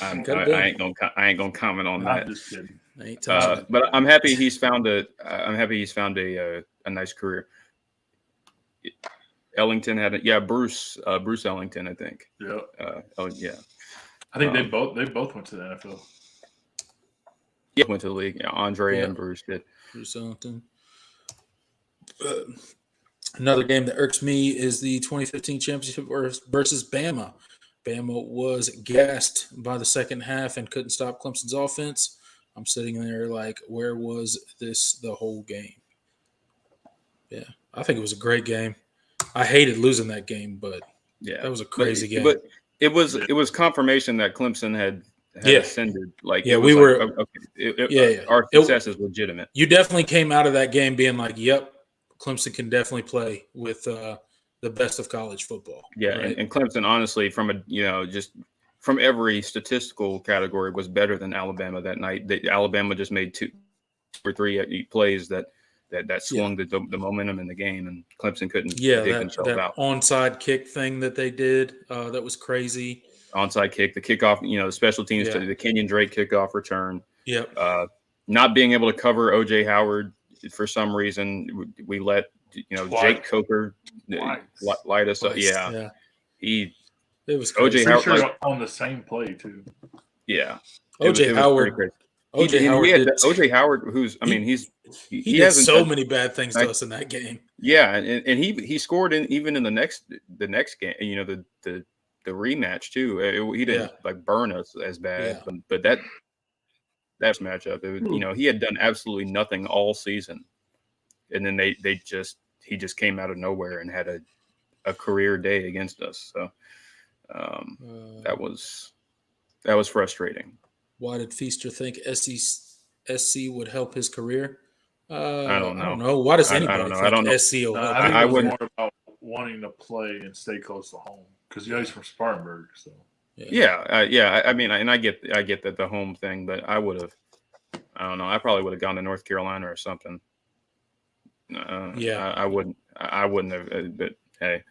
I ain't gonna comment on that. I'm just kidding. But I'm happy he's found a a nice career. Ellington had Bruce Ellington, I think. Yeah. Yeah. I think they both went to the NFL. Yeah, went to the league. Yeah, Andre Yeah. and Bruce did. Bruce Ellington. Another game that irks me is the 2015 championship versus Bama. Bama was gassed by the second half and couldn't stop Clemson's offense. I'm sitting there like, where was this the whole game? Yeah, I think it was a great game. I hated losing that game, but yeah, that was a crazy game. But it was confirmation that Clemson had ascended. Like, yeah, we were okay. Our success is legitimate. You definitely came out of that game being like, "Yep, Clemson can definitely play with the best of college football." Yeah, right? and Clemson, honestly, just from every statistical category, was better than Alabama that night. Alabama just made 2 or 3 plays that swung the momentum in the game, and Clemson couldn't dig themselves out. Onside kick thing that they did, that was crazy. Onside kick, the kickoff, the special teams, the Kenyon Drake kickoff return. Yep. Not being able to cover O.J. Howard for some reason, we let Jake Coker light us up. Yeah. It was crazy. O.J. Howard sure on the same play too. Yeah. O.J. Howard. O.J. Howard, who's he did so many bad things to us in that game. Yeah, and he scored even in the next game. The rematch too. He didn't burn us as bad, but that matchup, he had done absolutely nothing all season, and then he just came out of nowhere and had a career day against us. So that was frustrating. Why did Feaster think SC would help his career? I don't know. Why does anybody think SC will help? I think it was more about wanting to play and stay close to home because he's from Spartanburg. So I mean, and I get that the home thing, but I would have. I don't know. I probably would have gone to North Carolina or something. I wouldn't have. But hey,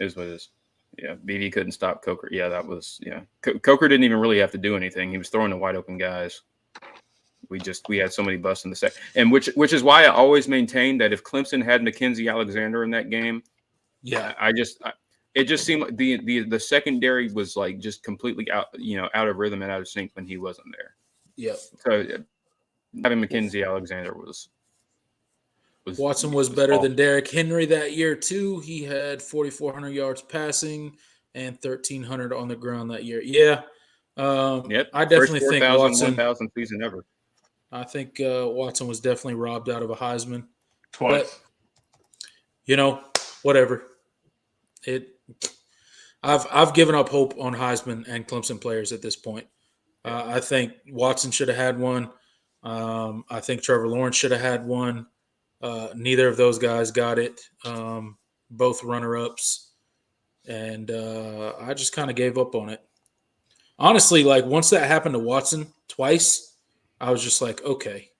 it is what it is. Yeah, BB couldn't stop Coker. Yeah, that was Coker didn't even really have to do anything. He was throwing to wide open guys. We had so many busts in the second, and which is why I always maintained that if Clemson had Mackenzie Alexander in that game, it just seemed like the secondary was like just completely out of rhythm and out of sync when he wasn't there. Yep. So having Mackenzie Alexander was Watson was better than Derrick Henry that year too. He had 4,400 yards passing and 1,300 on the ground that year. Yeah. I definitely think Watson 1,000 season ever. I think Watson was definitely robbed out of a Heisman. Twice. But, whatever. I've given up hope on Heisman and Clemson players at this point. I think Watson should have had one. I think Trevor Lawrence should have had one. Neither of those guys got it. Both runner-ups. And I just kind of gave up on it. Honestly, like once that happened to Watson twice, I was just like, okay,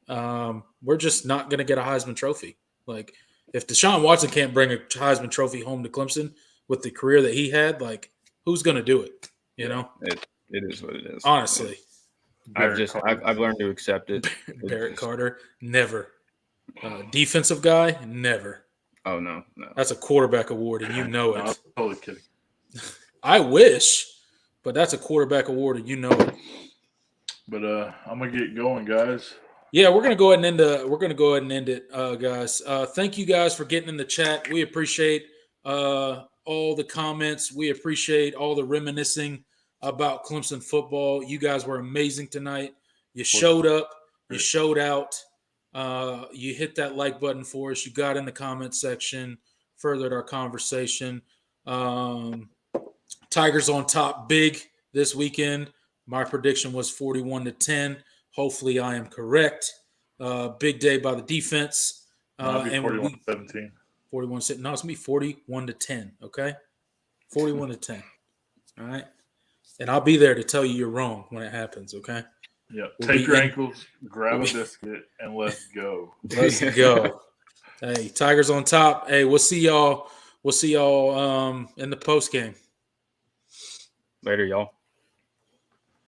we're just not going to get a Heisman Trophy. Like if Deshaun Watson can't bring a Heisman Trophy home to Clemson with the career that he had, like who's going to do it? It is what it is. Honestly. I've learned to accept it. Barrett Carter, never. Defensive guy, never. Oh, no. That's a quarterback award, and you know it. I'm totally kidding. I wish, but that's a quarterback award, and you know it. But I'm gonna get going, guys. Yeah, we're gonna go ahead and end it, guys. Thank you guys for getting in the chat. We appreciate all the comments. We appreciate all the reminiscing about Clemson football. You guys were amazing tonight. You showed up. You showed out. You hit that like button for us. You got in the comment section, furthered our conversation. Tigers on top big this weekend. My prediction was 41-10. Hopefully I am correct. Big day by the defense. And 41-17. 41-10. No, it's going to be 41-10, okay? 41-10. All right? And I'll be there to tell you you're wrong when it happens, okay? Yeah. Take your ankles, grab a biscuit, and let's go. Let's go. Hey, Tigers on top. Hey, we'll see y'all in the post game. Later, y'all.